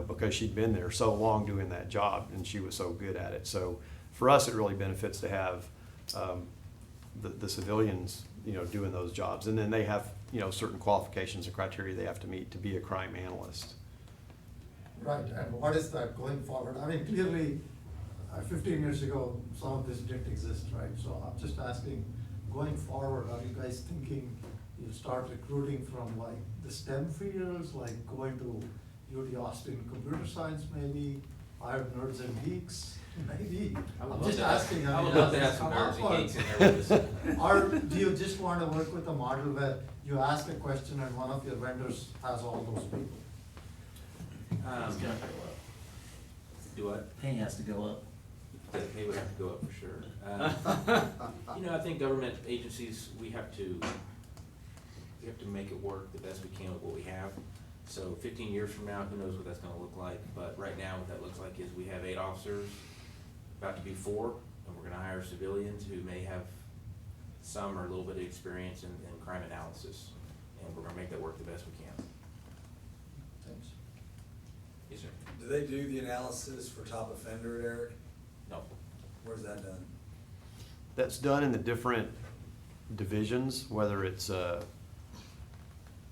because she'd been there so long doing that job and she was so good at it. So for us, it really benefits to have the civilians, doing those jobs. And then they have, certain qualifications and criteria they have to meet to be a crime analyst. Right, and what is that going forward? I mean, clearly, 15 years ago, some of this didn't exist, right? So I'm just asking, going forward, are you guys thinking you start recruiting from like the STEM fields, like going to UT Austin computer science maybe, hire nerds and geeks, maybe? I'm just asking. I would love to have some nerds and geeks in there with us. Or do you just want to work with a model where you ask a question and one of your vendors has all those people? It's gonna go up. Do what? Pay has to go up. The pay would have to go up for sure. I think government agencies, we have to make it work the best we can with what we have. So 15 years from now, who knows what that's gonna look like, but right now what that looks like is we have 8 officers, about to be 4, and we're gonna hire civilians who may have some or a little bit of experience in crime analysis, and we're gonna make that work the best we can. Thanks. Yes, sir. Do they do the analysis for top offender at ARIC? No. Where's that done? That's done in the different divisions, whether it's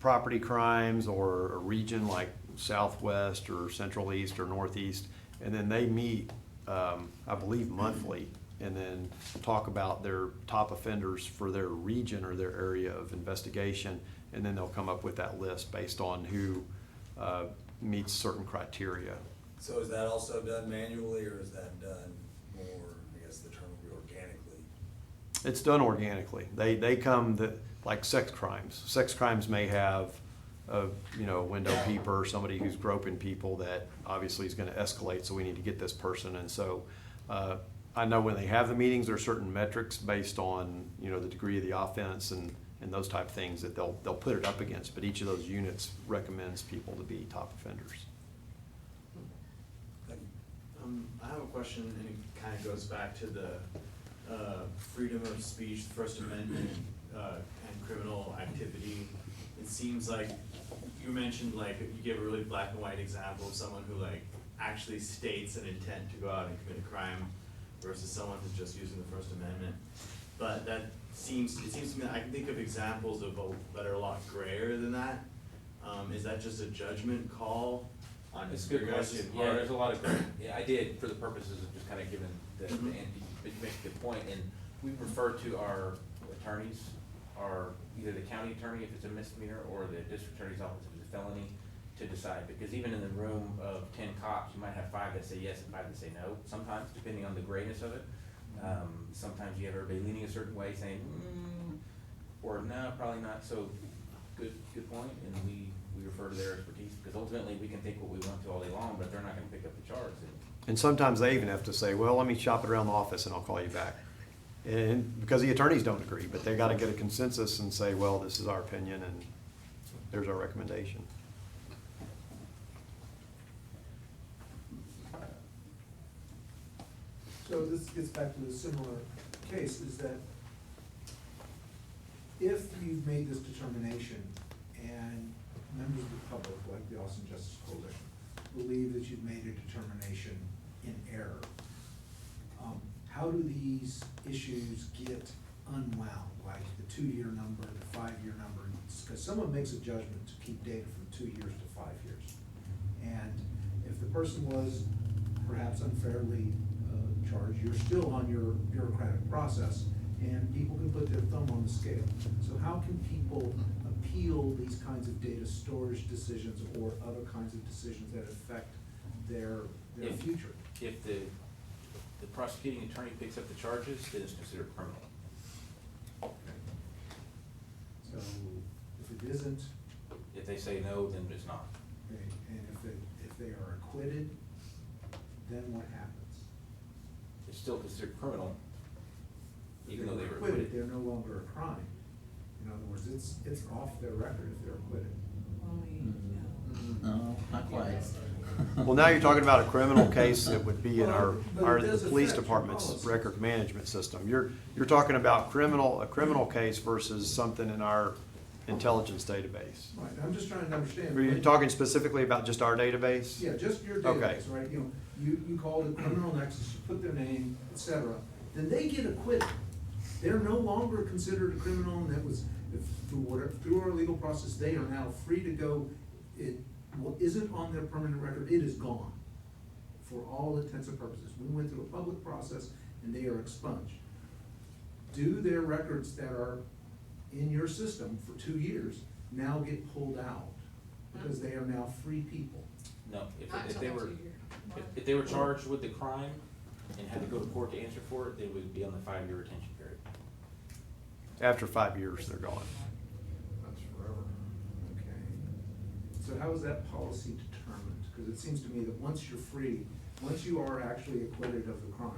property crimes or a region like Southwest or Central East or Northeast. And then they meet, I believe, monthly, and then talk about their top offenders for their region or their area of investigation. And then they'll come up with that list based on who meets certain criteria. So is that also done manually, or is that done more, I guess the term would be organically? It's done organically. They come like sex crimes. Sex crimes may have a window peeper or somebody who's groping people that obviously is going to escalate, so we need to get this person. And so I know when they have the meetings, there are certain metrics based on the degree of the offense and those type of things that they'll put it up against. But each of those units recommends people to be top offenders. I have a question, and it kind of goes back to the freedom of speech, the First Amendment, and criminal activity. It seems like you mentioned, like, you gave a really black and white example of someone who actually states an intent to go out and commit a crime versus someone who's just using the First Amendment. But it seems to me that I can think of examples that are a lot grayer than that. Is that just a judgment call on It's a good your guys' question. part? Yeah, there's a lot of, yeah, I did for the purposes of just kind of giving but you make a good point, and we refer to our attorneys, either the county attorney if it's a misdemeanor or the district attorney's office if it's a felony, to decide, because even in the room of 10 cops, you might have 5 that say yes and 5 that say no, sometimes, depending on the grayness of it. Sometimes you have everybody leaning a certain way saying, or no, probably not, so good point, and we refer to their expertise, because ultimately we can think what we want to all day long, but they're not gonna pick up the charge. And sometimes they even have to say, well, let me shop it around the office and I'll call you back. And because the attorneys don't agree, but they gotta get a consensus and say, well, this is our opinion and there's our recommendation. So this gets back to a similar case, is that if you've made this determination and members of the public, like the Austin Justice Coalition, believe that you've made a determination in error, how do these issues get unwound, like the 2-year number, the 5-year number? Because someone makes a judgment to keep data from 2 years to 5 years. And if the person was perhaps unfairly charged, you're still on your bureaucratic process, and people can put their thumb on the scale. So how can people appeal these kinds of data storage decisions or other kinds of decisions that affect their future? If the prosecuting attorney picks up the charges, then it's considered criminal. So if it isn't, If they say no, then it's not. okay, and if they are acquitted, then what happens? It's still considered criminal, even though they were acquitted, acquitted. they're no longer a crime. In other words, it's off their record if they're acquitted. No, not quite. Well, now you're talking about a criminal case that would be in But it the does police affect your department's policies. record management system. You're talking about a criminal case versus something in our intelligence database. Right, I'm just trying to understand. Are you talking specifically about just our database? Yeah, just your Okay. database, right? You called it criminal nexus, you put their name, et cetera, then they get acquitted. They're no longer considered a criminal, and that was, through our legal process, they are now free to go. It isn't on their permanent record, it is gone for all intents and purposes. We went through a public process and they are expunged. Do their records that are in your system for 2 years now get pulled out because they are now free people? No, Not if until they the were, 2 year. if they were charged with the crime and had to go to court to answer for it, they would be on the 5-year retention period. After 5 years, they're gone. That's forever. Okay. So how is that policy determined? Because it seems to me that once you're free, once you are actually acquitted of the crime,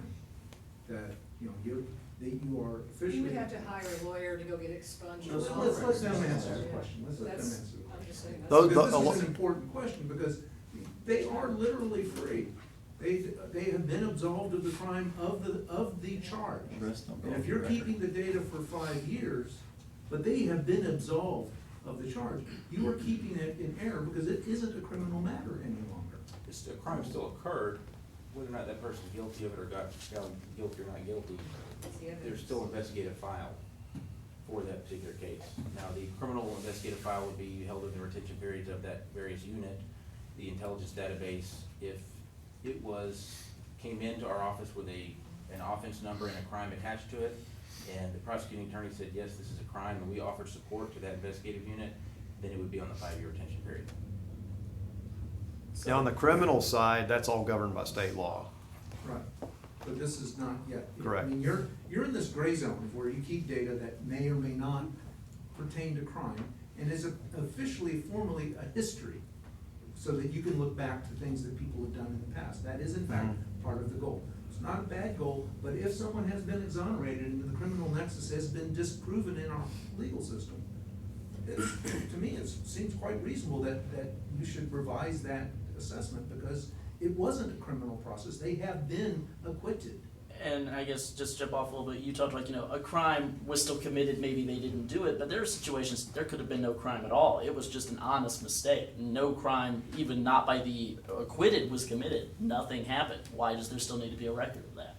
that, you are officially. You would have to hire a lawyer to go get expunged. Let's let them answer the question. Let's let them That's- answer the I'm just saying. Those- Because the- this is an important question, because they are literally free. They have been absolved of the crime of the charge. And if you're keeping the data for 5 years, but they have been absolved of the charge, you are keeping it in error because it isn't a criminal matter any longer. A crime still occurred, whether or not that person's guilty of it or got found guilty or not guilty, That's the evidence. there's still an investigative file for that particular case. Now, the criminal investigative file would be held in the retention periods of that various unit. The intelligence database, if it came into our office with an offense number and a crime attached to it, and the prosecuting attorney said, yes, this is a crime, and we offered support to that investigative unit, then it would be on the 5-year retention period. Now, on the criminal side, that's all governed by state law. Right, but this is not yet. Correct. I mean, you're in this gray zone where you keep data that may or may not pertain to crime, and is officially, formally a history, so that you can look back to things that people have done in the past. That is in fact part of the goal. It's not a bad goal, but if someone has been exonerated and the criminal nexus has been disproven in our legal system, to me, it seems quite reasonable that you should revise that assessment, because it wasn't a criminal process. They have been acquitted. And I guess just jump off a little bit, you talked like, a crime was still committed, maybe they didn't do it, but there are situations, there could have been no crime at all. It was just an honest mistake. No crime, even not by the acquitted, was committed. Nothing happened. Why does there still need to be a record of that?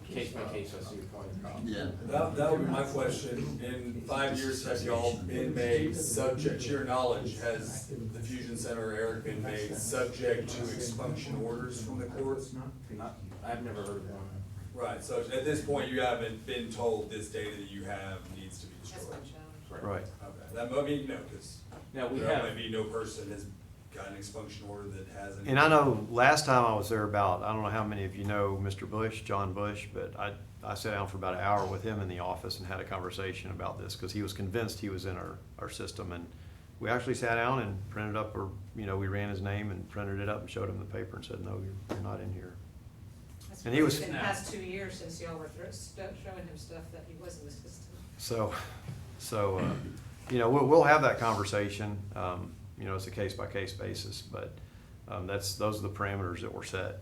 Case by case, I see your point. Yeah. That would be my question. In 5 years, have y'all been made subject, to your knowledge, has the Fusion Center, ARIC, been made subject to expunction orders from the courts? I've never heard of one. Right, so at this point, you haven't been told this data that you have needs to be That's destroyed? my challenge. Right. Okay, that might be, because Now, we there have, might be no person has got an expunction order that hasn't. And I know last time I was there I don't know how many of you know Mr. Bush, John Bush, but I sat down for about an hour with him in the office and had a conversation about this, because he was convinced he was in our system. And we actually sat down and printed up, we ran his name and printed it up and showed him the paper and said, no, you're not in here. That's And he was- It's been the past 2 years since y'all were showing him stuff that he was in the system. So, we'll have that conversation, it's a case-by-case basis, but those are the parameters that were set.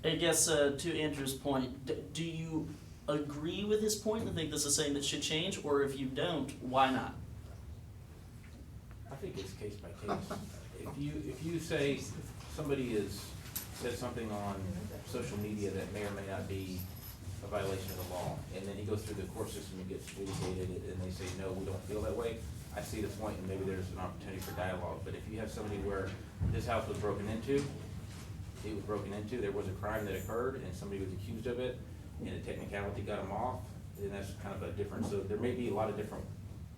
I guess to Andrew's point, do you agree with his point and think this is something that should change, or if you don't, why not? I think it's case by case. If you say somebody said something on social media that may or may not be a violation of the law, and then he goes through the court system and gets adjudicated, and they say, no, we don't feel that way, I see the point, and maybe there's an opportunity for dialogue. But if you have somebody where this house was broken into, there was a crime that occurred, and somebody was accused of it, and a technicality got them off, then that's kind of a different, so there may be a lot of different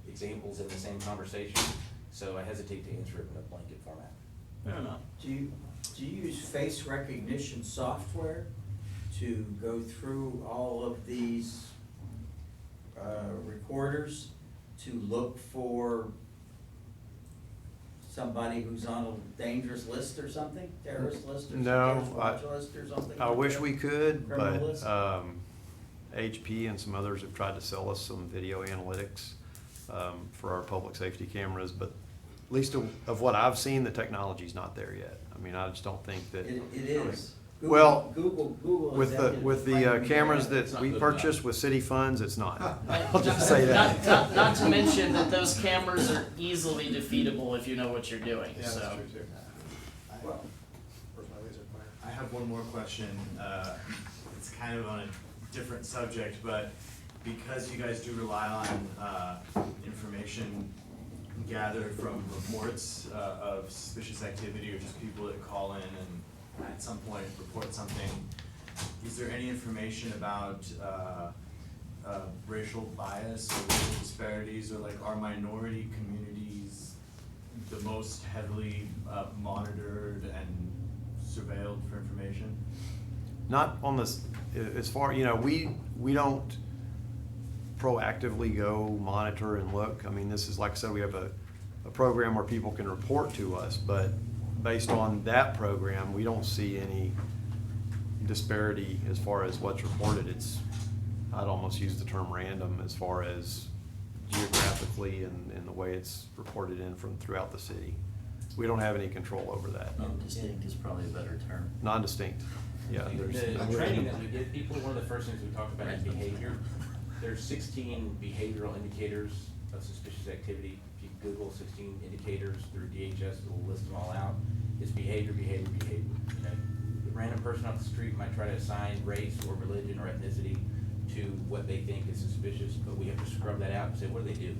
examples in the same conversation, so I hesitate to answer it in a blanket format. Fair enough. Do you use face recognition software to go through all of these recorders to look for somebody who's on a dangerous list or something, terrorist list or No, terrorist watch list or something? I like wish that? we could, Criminal but list? HP and some others have tried to sell us some video analytics for our public safety cameras, but at least of what I've seen, the technology's not there yet. I mean, I just don't think that. It is. Well, Google with the, with the cameras that we purchased with city funds, it's not. I'll just say that. Not to mention that those cameras are easily defeatable if you know what you're doing, Yeah, so. that's true too. Well, where's my laser pointer? I have one more question. It's kind of on a different subject, but because you guys do rely on information gathered from reports of suspicious activity or just people that call in and at some point report something, is there any information about racial bias or racial disparities, or like are minority communities the most heavily monitored and surveilled for information? Not on this, as far, you know, we don't proactively go monitor and look. I mean, this is, like I said, we have a program where people can report to us, but based on that program, we don't see any disparity as far as what's reported. It's, I'd almost use the term random as far as geographically and the way it's reported in from throughout the city. We don't have any control over that. Non-distinct is probably a better term. Non-distinct, yeah. The training that we give people, one of the first things we talk about is behavior. There's 16 behavioral indicators of suspicious activity. If you Google 16 indicators through DHS, it will list them all out. It's behavior, behavior, behavior. You know, the random person off the street might try to assign race or religion or ethnicity to what they think is suspicious, but we have to scrub that out and say, what do they do?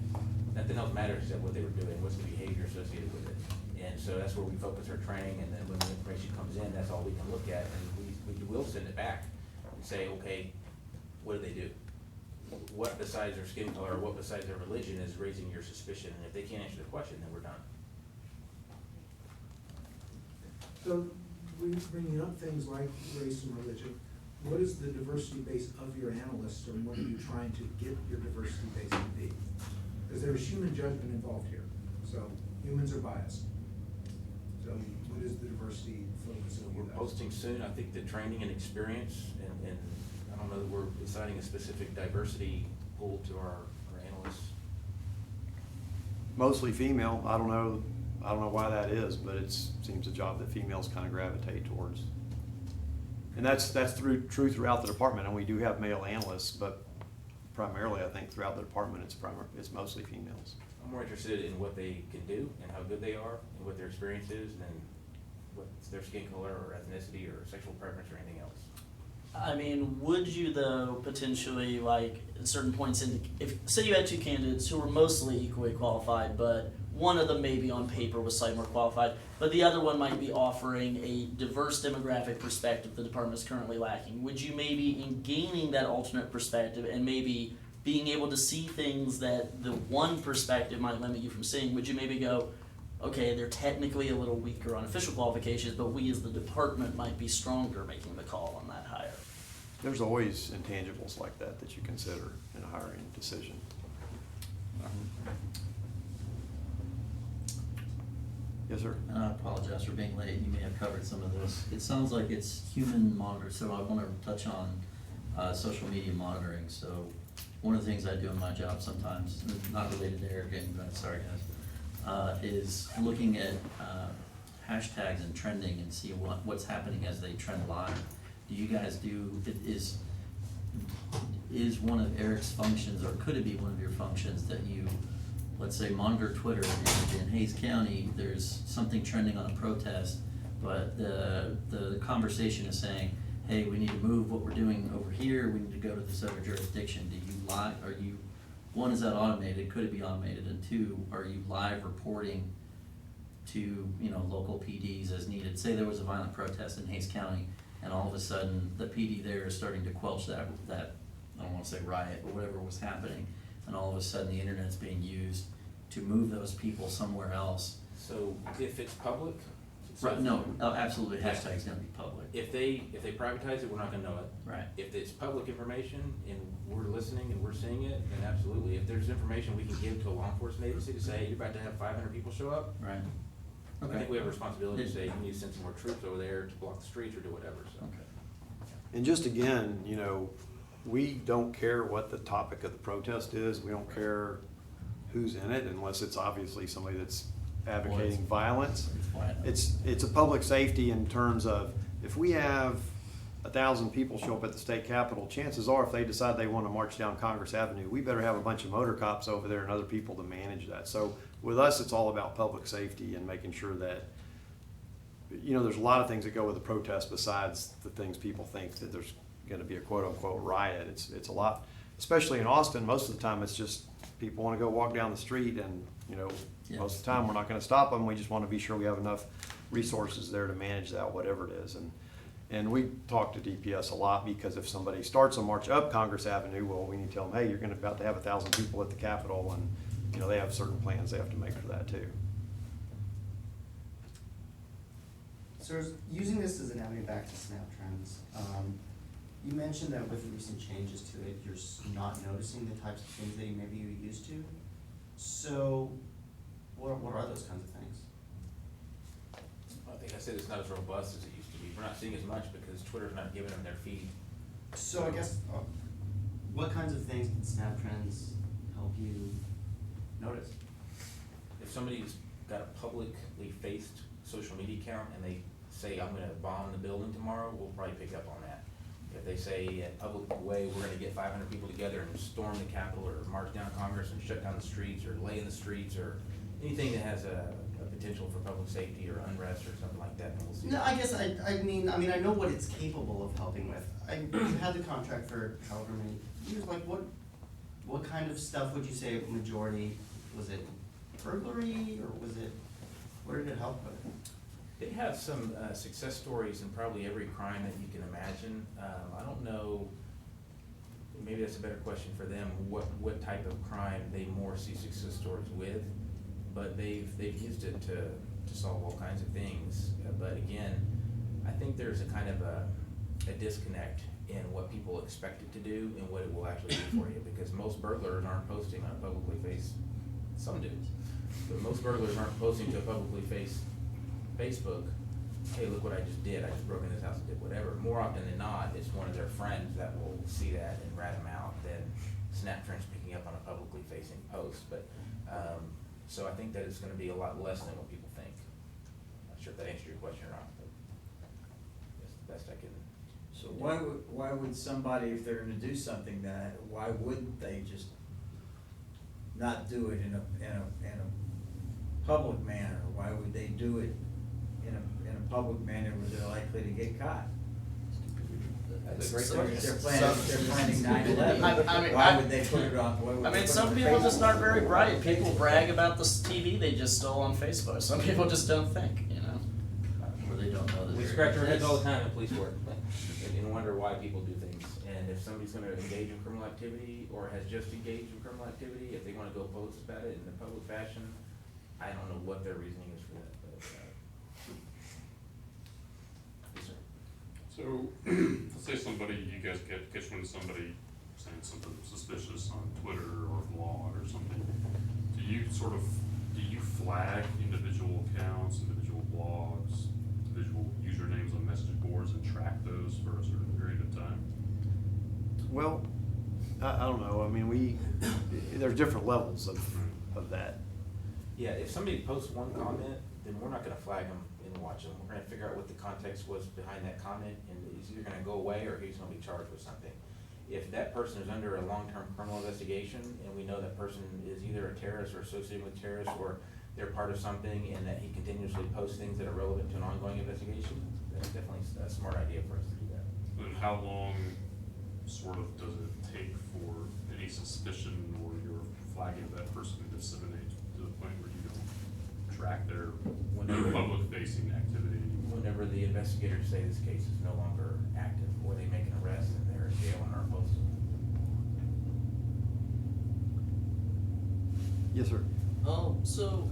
Nothing else matters except what they were doing, what's the behavior associated with it. And so that's where we focus our training, and then when the information comes in, that's all we can look at, and we will send it back and say, okay, what do they do? What besides their skin color, or what besides their religion is raising your suspicion? And if they can't answer the question, then we're done. So, we're bringing up things like race and religion. What is the diversity base of your analysts, and what are you trying to get your diversity base to be? Because there is human judgment involved here, so humans are biased. So what is the diversity focus of you We're guys? posting soon, I think, the training and experience, and I don't know that we're assigning a specific diversity pool to our analysts. Mostly female. I don't know why that is, but it seems a job that females kind of gravitate towards. And that's true throughout the department, and we do have male analysts, but primarily I think throughout the department it's mostly females. I'm more interested in what they can do and how good they are and what their experience is than what's their skin color or ethnicity or sexual preference or anything else. I mean, would you though potentially, like, at certain points if say you had two candidates who were mostly equally qualified, but one of them maybe on paper was slightly more qualified, but the other one might be offering a diverse demographic perspective the department is currently lacking, would you maybe, in gaining that alternate perspective and maybe being able to see things that the one perspective might limit you from seeing, would you maybe go, okay, they're technically a little weaker on official qualifications, but we as the department might be stronger making the call on that hire? There's always intangibles like that you consider in a hiring decision. Yes, sir? And I apologize for being late, you may have covered some of this. It sounds like it's human monitored, so I want to touch on social media monitoring. So one of the things I do in my job sometimes, not related to Eric, but sorry guys, is looking at hashtags and trending and see what's happening as they trend live. Do you guys is one of Eric's functions, or could it be one of your functions, that you, let's say, monitor Twitter, and in Hays County, there's something trending on a protest, but the conversation is saying, hey, we need to move what we're doing over here, we need to go to this other jurisdiction. Do you live, one, is that automated, could it be automated, and two, are you live reporting to, local PDs as needed? Say there was a violent protest in Hays County, and all of a sudden, the PD there is starting to quelch that I don't want to say riot, but whatever was happening, and all of a sudden the internet's being used to move those people somewhere else. So if it's public? Right, no, absolutely, hashtag's gonna be public. If they privatize it, we're not gonna know it. Right. If it's public information and we're listening and we're seeing it, then absolutely. If there's information we can give to a law enforcement agency to say, hey, you're about to have 500 people show up. Right. I Okay. think we have a responsibility to say, you need to send some more troops over there to block the streets or do whatever, so. Okay. And just again, we don't care what the topic of the protest is. We don't care who's in it unless it's obviously somebody that's advocating violence. It's a public safety in terms of if we have 1,000 people show up at the state capitol, chances are if they decide they want to march down Congress Avenue, we better have a bunch of motor cops over there and other people to manage that. So with us, it's all about public safety and making sure that, you know, there's a lot of things that go with a protest besides the things people think that there's going to be a quote unquote riot. It's a lot, especially in Austin. Most of the time it's just people want to go walk down the street, and you know, most of the time we're not going to stop them. We just want to be sure we have enough resources there to manage that, whatever it is. And we talk to DPS a lot, because if somebody starts a march up Congress Avenue, well, we need to tell them, hey, you're going to about to have 1,000 people at the Capitol, and you know, they have certain plans they have to make for that too. So using this as an avenue back to Snap Trends, you mentioned that with recent changes to it, you're not noticing the types of things that maybe you used to. So what are those kinds of things? I think I said it's not as robust as it used to be. We're not seeing as much because Twitter's not giving them their feed. So I guess, what kinds of things can Snap Trends help you notice? If somebody's got a publicly faced social media account and they say, I'm gonna bomb the building tomorrow, we'll probably pick up on that. If they say in a public way, we're gonna get 500 people together and storm the Capitol or march down Congress and shut down the streets or lay in the streets or anything that has a potential for public safety or unrest or something like that, then we'll see. No, I guess I mean I know what it's capable of helping with. You had the contract for however many years. Like what kind of stuff would you say majority? Was it burglary, or was it, what did it help with? They have some success stories in probably every crime that you can imagine. I don't know, maybe that's a better question for them, what type of crime they more see success stories with, but they've used it to solve all kinds of things. But again, I think there's a kind of a disconnect in what people expect it to do and what it will actually do for you, because most burglars aren't posting on a publicly faced, some do, but most burglars aren't posting to a publicly faced Facebook, hey, look what I just did, I just broke in this house and did whatever. More often than not, it's one of their friends that will see that and rat them out than Snap Trends picking up on a publicly facing post. But so I think that it's going to be a lot less than what people think. Not sure if that answered your question or not, but that's the best I can. So why would somebody, if they're gonna do something, that, why wouldn't they just not do it in a public manner? Why would they do it in a public manner where they're likely to get caught? That's a great question. They're planning 9/11. Why would they put it on? I mean, some people just aren't very bright. People brag about the TV they just stole on Facebook. Some people just don't think, you know, or they don't know that. We scratch our heads all the time in police work and wonder why people do things. And if somebody's going to engage in criminal activity or has just engaged in criminal activity, if they want to go post about it in a public fashion, I don't know what their reasoning is for that. But, yes, sir. So, let's say you guys catch wind of somebody saying something suspicious on Twitter or blog or something. Do you flag individual accounts, individual blogs, individual usernames on message boards and track those for a certain period of time? Well, I don't know. I mean, there's different levels of that. Yeah, if somebody posts one comment, then we're not going to flag them and watch them. We're going to figure out what the context was behind that comment, and he's either going to go away or he's going to be charged with something. If that person is under a long-term criminal investigation and we know that person is either a terrorist or associated with terrorists or they're part of something and that he continuously posts things that are relevant to an ongoing investigation, that's definitely a smart idea for us to do that. And how long sort of does it take for any suspicion or your flagging of that person to disseminate to the point where you don't track their public-facing activity anymore? Whenever the investigators say this case is no longer active, or they make an arrest and they're in jail and are posted. Yes, sir. So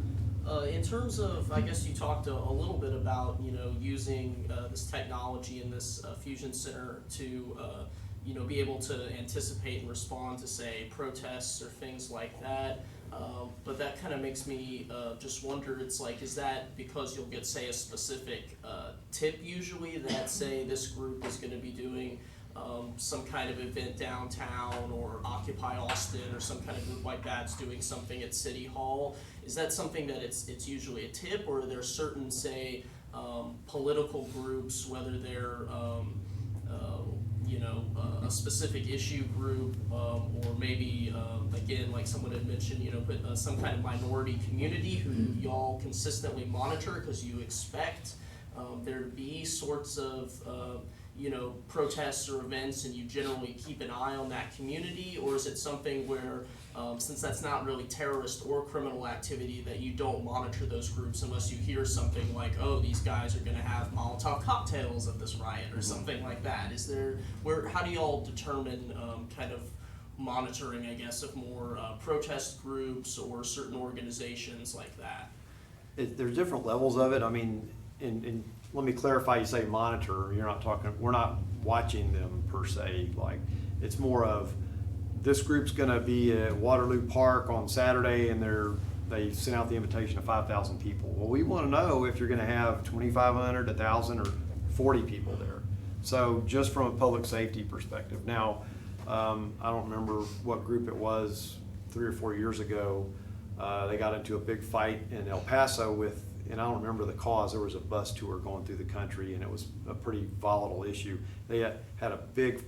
in terms of, I guess you talked a little bit about, you know, using this technology in this fusion center to, you know, be able to anticipate and respond to, say, protests or things like that. But that kind of makes me just wonder, it's like, is that because you'll get, say, a specific tip usually that, say, this group is going to be doing some kind of event downtown, or Occupy Austin, or some kind of group like that's doing something at City Hall? Is that something that it's usually a tip, or are there certain, say, political groups, whether they're a specific issue group, or maybe again, like someone had mentioned, put some kind of minority community who y'all consistently monitor because you expect there to be sorts of protests or events, and you generally keep an eye on that community? Or is it something where, since that's not really terrorist or criminal activity, that you don't monitor those groups unless you hear something like, oh, these guys are gonna have Molotov cocktails at this riot or something like that? How do y'all determine kind of monitoring, I guess, of more protest groups or certain organizations like that? There's different levels of it. I mean, let me clarify, you say monitor, we're not watching them per se. Like, it's more of, this group's gonna be at Waterloo Park on Saturday and they sent out the invitation to 5,000 people. Well, we wanna know if you're gonna have 2,500, 1,000, or 40 people there. So just from a public safety perspective. Now, I don't remember what group it was 3 or 4 years ago. They got into a big fight in El Paso and I don't remember the cause. There was a bus tour going through the country, and it was a pretty volatile issue. They had a big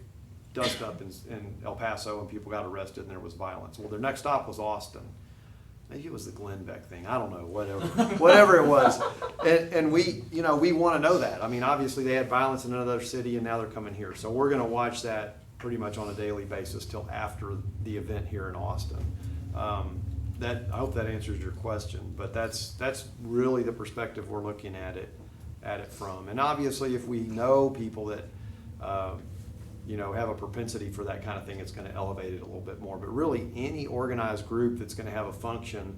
dust up in El Paso, and people got arrested, and there was violence. Well, their next stop was Austin. Maybe it was the Glenn Beck thing. I don't know, whatever it was. And we want to know that. I mean, obviously they had violence in another city, and now they're coming here. So we're going to watch that pretty much on a daily basis till after the event here in Austin. I hope that answers your question, but that's really the perspective we're looking at it from. And obviously, if we know people that have a propensity for that kind of thing, it's going to elevate it a little bit more. But really, any organized group that's going to have a function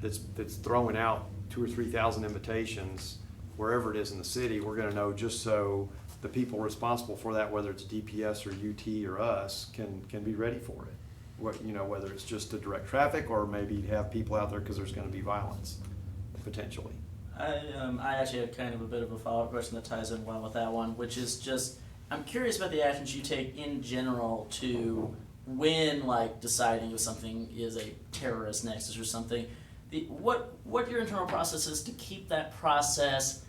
that's throwing out 2,000 or 3,000 invitations wherever it is in the city, we're going to know, just so the people responsible for that, whether it's DPS or UT or us, can be ready for it. Whether it's just to direct traffic or maybe have people out there because there's going to be violence, potentially. I actually have kind of a bit of a follow-up question that ties in well with that one, which is just, I'm curious about the actions you take in general to when, like, deciding if something is a terrorist nexus or something. What your internal process is to keep that process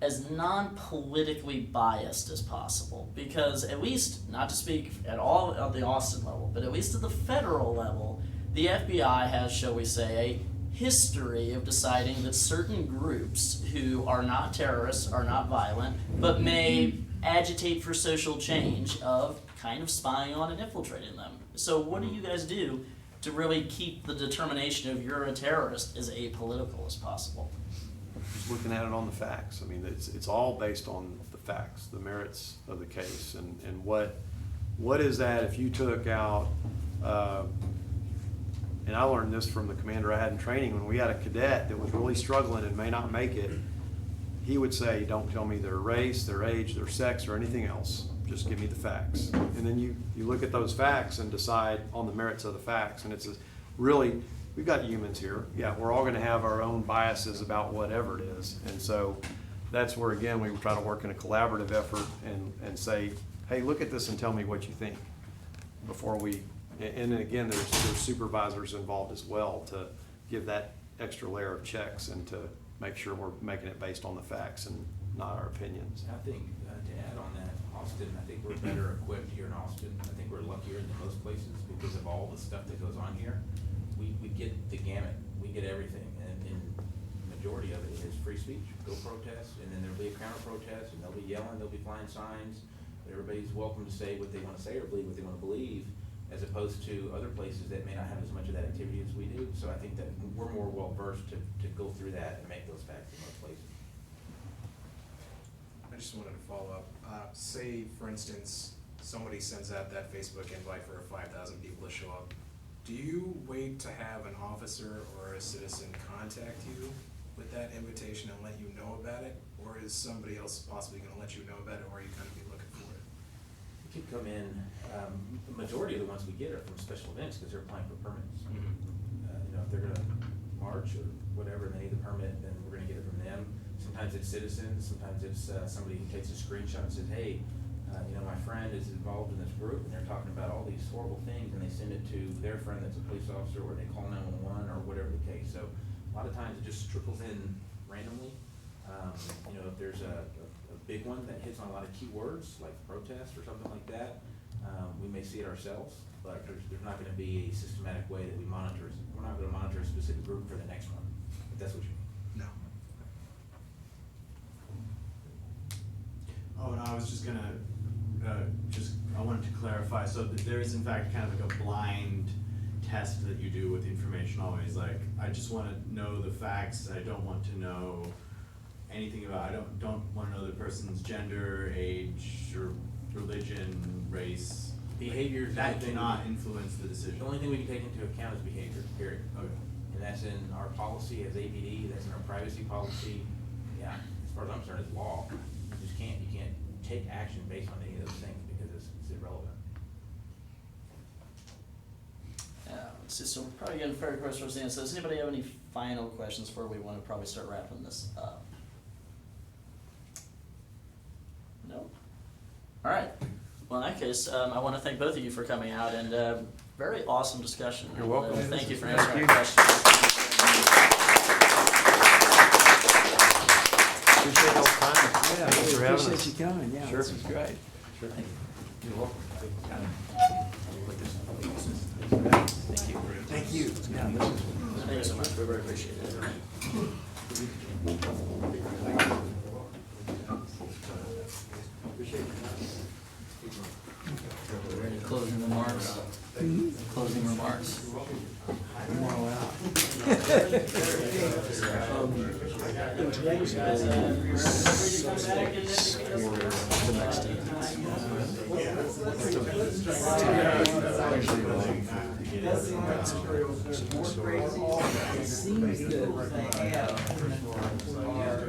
as non-politically biased as possible, because at least, not to speak at all at the Austin level, but at least at the federal level, the FBI has, shall we say, a history of deciding that certain groups who are not terrorists, are not violent, but may agitate for social change, of kind of spying on and infiltrating them. So what do you guys do to really keep the determination of you're a terrorist as apolitical as possible? Just looking at it on the facts. I mean, it's all based on the facts, the merits of the case, and what is that if you took out, and I learned this from the commander I had in training, when we had a cadet that was really struggling and may not make it, he would say, don't tell me their race, their age, their sex, or anything else. Just give me the facts. And then you look at those facts and decide on the merits of the facts. And it's really, we've got humans here. Yeah, we're all going to have our own biases about whatever it is. And so that's where, again, we try to work in a collaborative effort and say, hey, look at this and tell me what you think before we, and then again, there's supervisors involved as well to give that extra layer of checks and to make sure we're making it based on the facts and not our opinions. I think, to add on that, Austin, I think we're better equipped here in Austin. I think we're luckier than most places because of all the stuff that goes on here. We get the gamut, we get everything, and the majority of it is free speech. Go protest, and then there'll be a counter protest, and they'll be yelling, they'll be flying signs. Everybody's welcome to say what they want to say or believe what they want to believe, as opposed to other places that may not have as much of that activity as we do. So I think that we're more well-versed to go through that and make those facts in most places. I just wanted to follow up. Say, for instance, somebody sends out that Facebook invite for 5,000 people to show up. Do you wait to have an officer or a citizen contact you with that invitation and let you know about it? Or is somebody else possibly going to let you know about it, or are you going to be looking for it? It could come in, the majority of the ones we get are from special events because they're applying for permits. If they're going to march or whatever and they need the permit, then we're going to get it from them. Sometimes it's citizens, sometimes it's somebody who takes a screenshot and says, hey, my friend is involved in this group and they're talking about all these horrible things, and they send it to their friend that's a police officer, or they call 911 or whatever the case. So a lot of times it just trickles in randomly. You know, if there's a big one that hits on a lot of keywords, like protest or something like that, we may see it ourselves, but there's not gonna be a systematic way that we monitor. We're not gonna monitor a specific group for the next one, if that's what you mean. No. Oh, and I was just gonna, I wanted to clarify, so that there is in fact kind of like a blind test that you do with information always, like, I just wanna know the facts, I don't want to know anything about, I don't wanna know the person's gender, age, or religion, race. Behavior is That the only cannot thing- influence the decision. The only thing we can take into account is behavior, period. Okay. And that's in our policy as APD, that's in our privacy policy. Yeah, as far as I'm concerned, it's law. You just can't, take action based on any of those things because it's irrelevant. Let's see, so we're probably getting very close towards the end. So does anybody have any final questions before we want to probably start wrapping this up? No? All right. Well, in that case, I want to thank both of you for coming out and very awesome discussion. You're welcome. Thank you for Thank answering you. our questions. Appreciate all the time. Yeah, Thanks for we having appreciate us. you coming, yeah, Sure. this was great. Sure. You're welcome. Thank you. Thank you. Yeah, this was. Thank you so much. We very appreciate it. Any closing remarks? Closing remarks. It seems that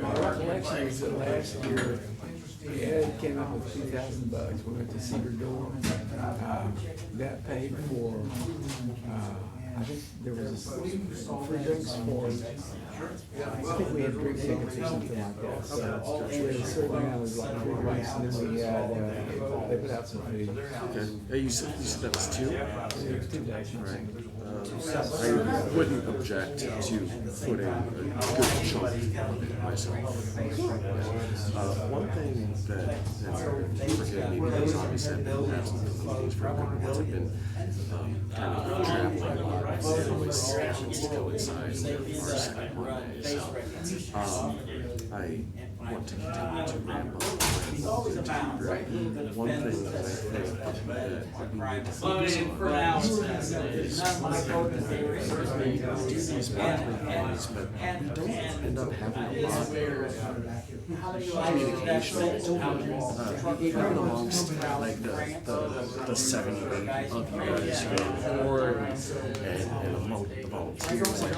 my recollection is that last year, Ed came up with $2,000. We went to Cedar Door. That paid for, I think there was free drinks for, I think we had drink tickets or something like that. So we had a certain amount of like free drinks, and then we had, they put out some food. Okay. You said that was two? It was 2 days. Right. I wouldn't object to putting a good chunk myself. One thing that, forgive me, because obviously I've been absent from the meetings for a couple months, I've been kind of traveling a lot, and it always happens to coincide with our second Monday, so, I want to continue to ramp up the degree. One thing that I think that we need to focus on is we do these monthly things, but we don't end up having a lot of communication, even amongst like the 7 or 8 of you guys who are on board and among the volunteers. Like,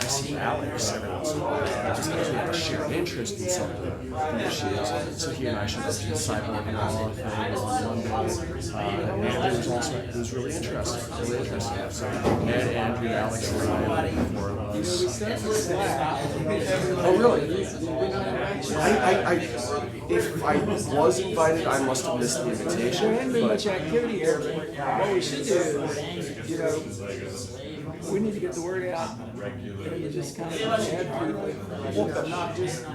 I see Alex every once in a while, I just actually have a shared interest in something. So he and I should go to the cyborg law thing on Monday. And it was really interesting, So, and Andrew, Alex, and I, and the 4 of us. Oh, really? If I was invited, I must have missed the invitation. There hadn't been much activity here, but what we should do is, you know, we need to get the word out and just kind of add people, but not just,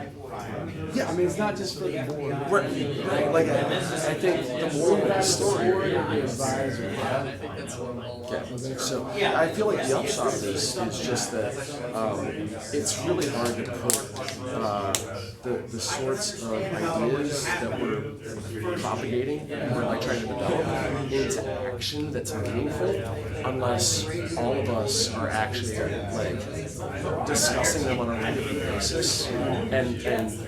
yeah, I mean, it's not just for the board. Right. Like, I think the more the story, so I feel like the upshot of this is just that it's really hard to put the sorts of ideas that we're propagating and we're like trying to develop into action that's meaningful unless all of us are actually like discussing them on a regular basis and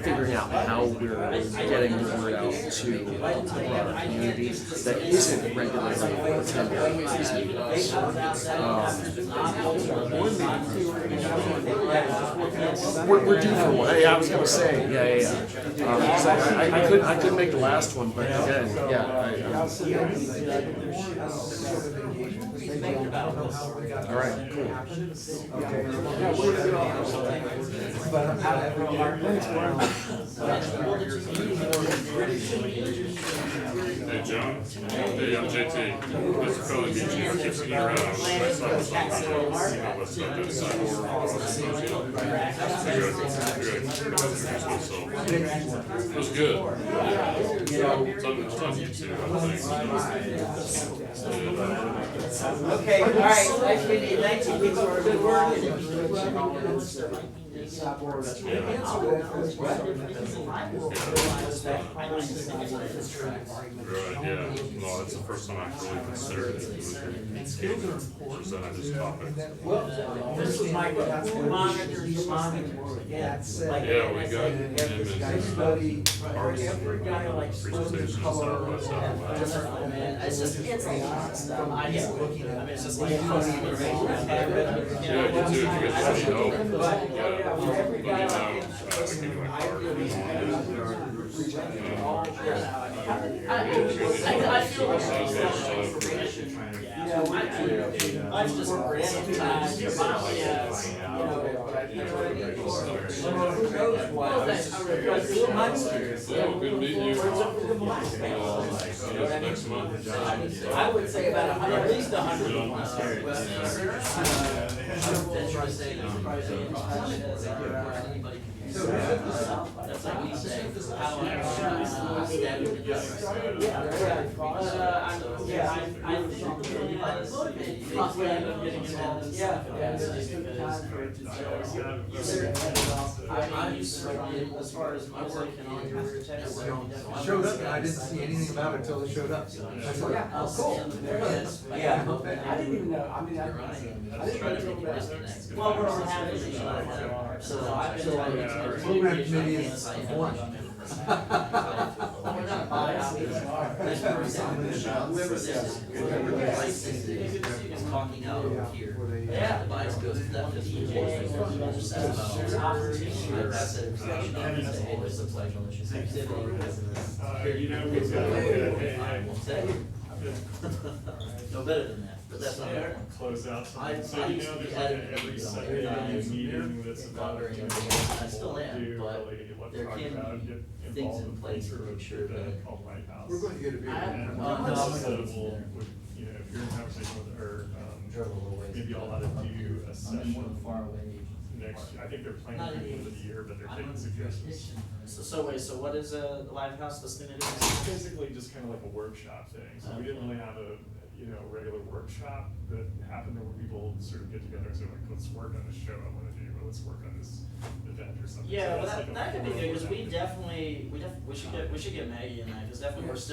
figuring out how we're getting the word out to the broader community that isn't regularly attending these meetings. We're due for one. Yeah, I was gonna say, yeah. Because I couldn't make the last one, but again, all right, cool. But I'm not having a hard Hey, John. Hey, I'm JT. Nice to probably meet you. I keep seeing you around. I saw what's on that side order. It was good. It's on YouTube, I think. Okay, all right, nice meeting you, thank you people for good work. Right, yeah. No, it's the first time I've really considered it. Present this topic. This was my monitors, yeah. Yeah, we got him and Every guy like presentations and stuff like that. It's just, it's a lot of stuff. I just looking at, I mean, it's just like. Yeah, you do, if you get any help. Every guy like I feel like I just random times, yeah, Well, good meeting you. Next month. I would say about at least 100. That's like we say. I'm used to as far as my work and all your text. Showed up, and I didn't see anything about it until it showed up. I was like, yeah, oh, cool. There it is. Yeah, I didn't even know, I mean, I didn't Try to know make that. it disconnect. Well, we're all having these, so I've been trying to. Program committee is one. We're not biased. This person, whoever this is talking out over here. Yeah. The bias goes to that DJ. It's a pleasure. No better than that, but that's not. Close out. I used to be editing every meeting that's about, I still am, but there can be things in place to make sure that. We're going to get a big. You know, if you're in conversation with her, maybe I'll let it do a session next, I think they're planning to do it for the year, but they're taking suggestions. So wait, so what is the Live House listening to do? It's basically just kind of like a workshop thing, so we didn't really have a, regular workshop that happened where people sort of get together and say like, let's work on this show I wanna do, or let's work on this event or something. Yeah, So well, that's like a that could be more good, because we event. definitely, we should get Maggie in that, because definitely we're still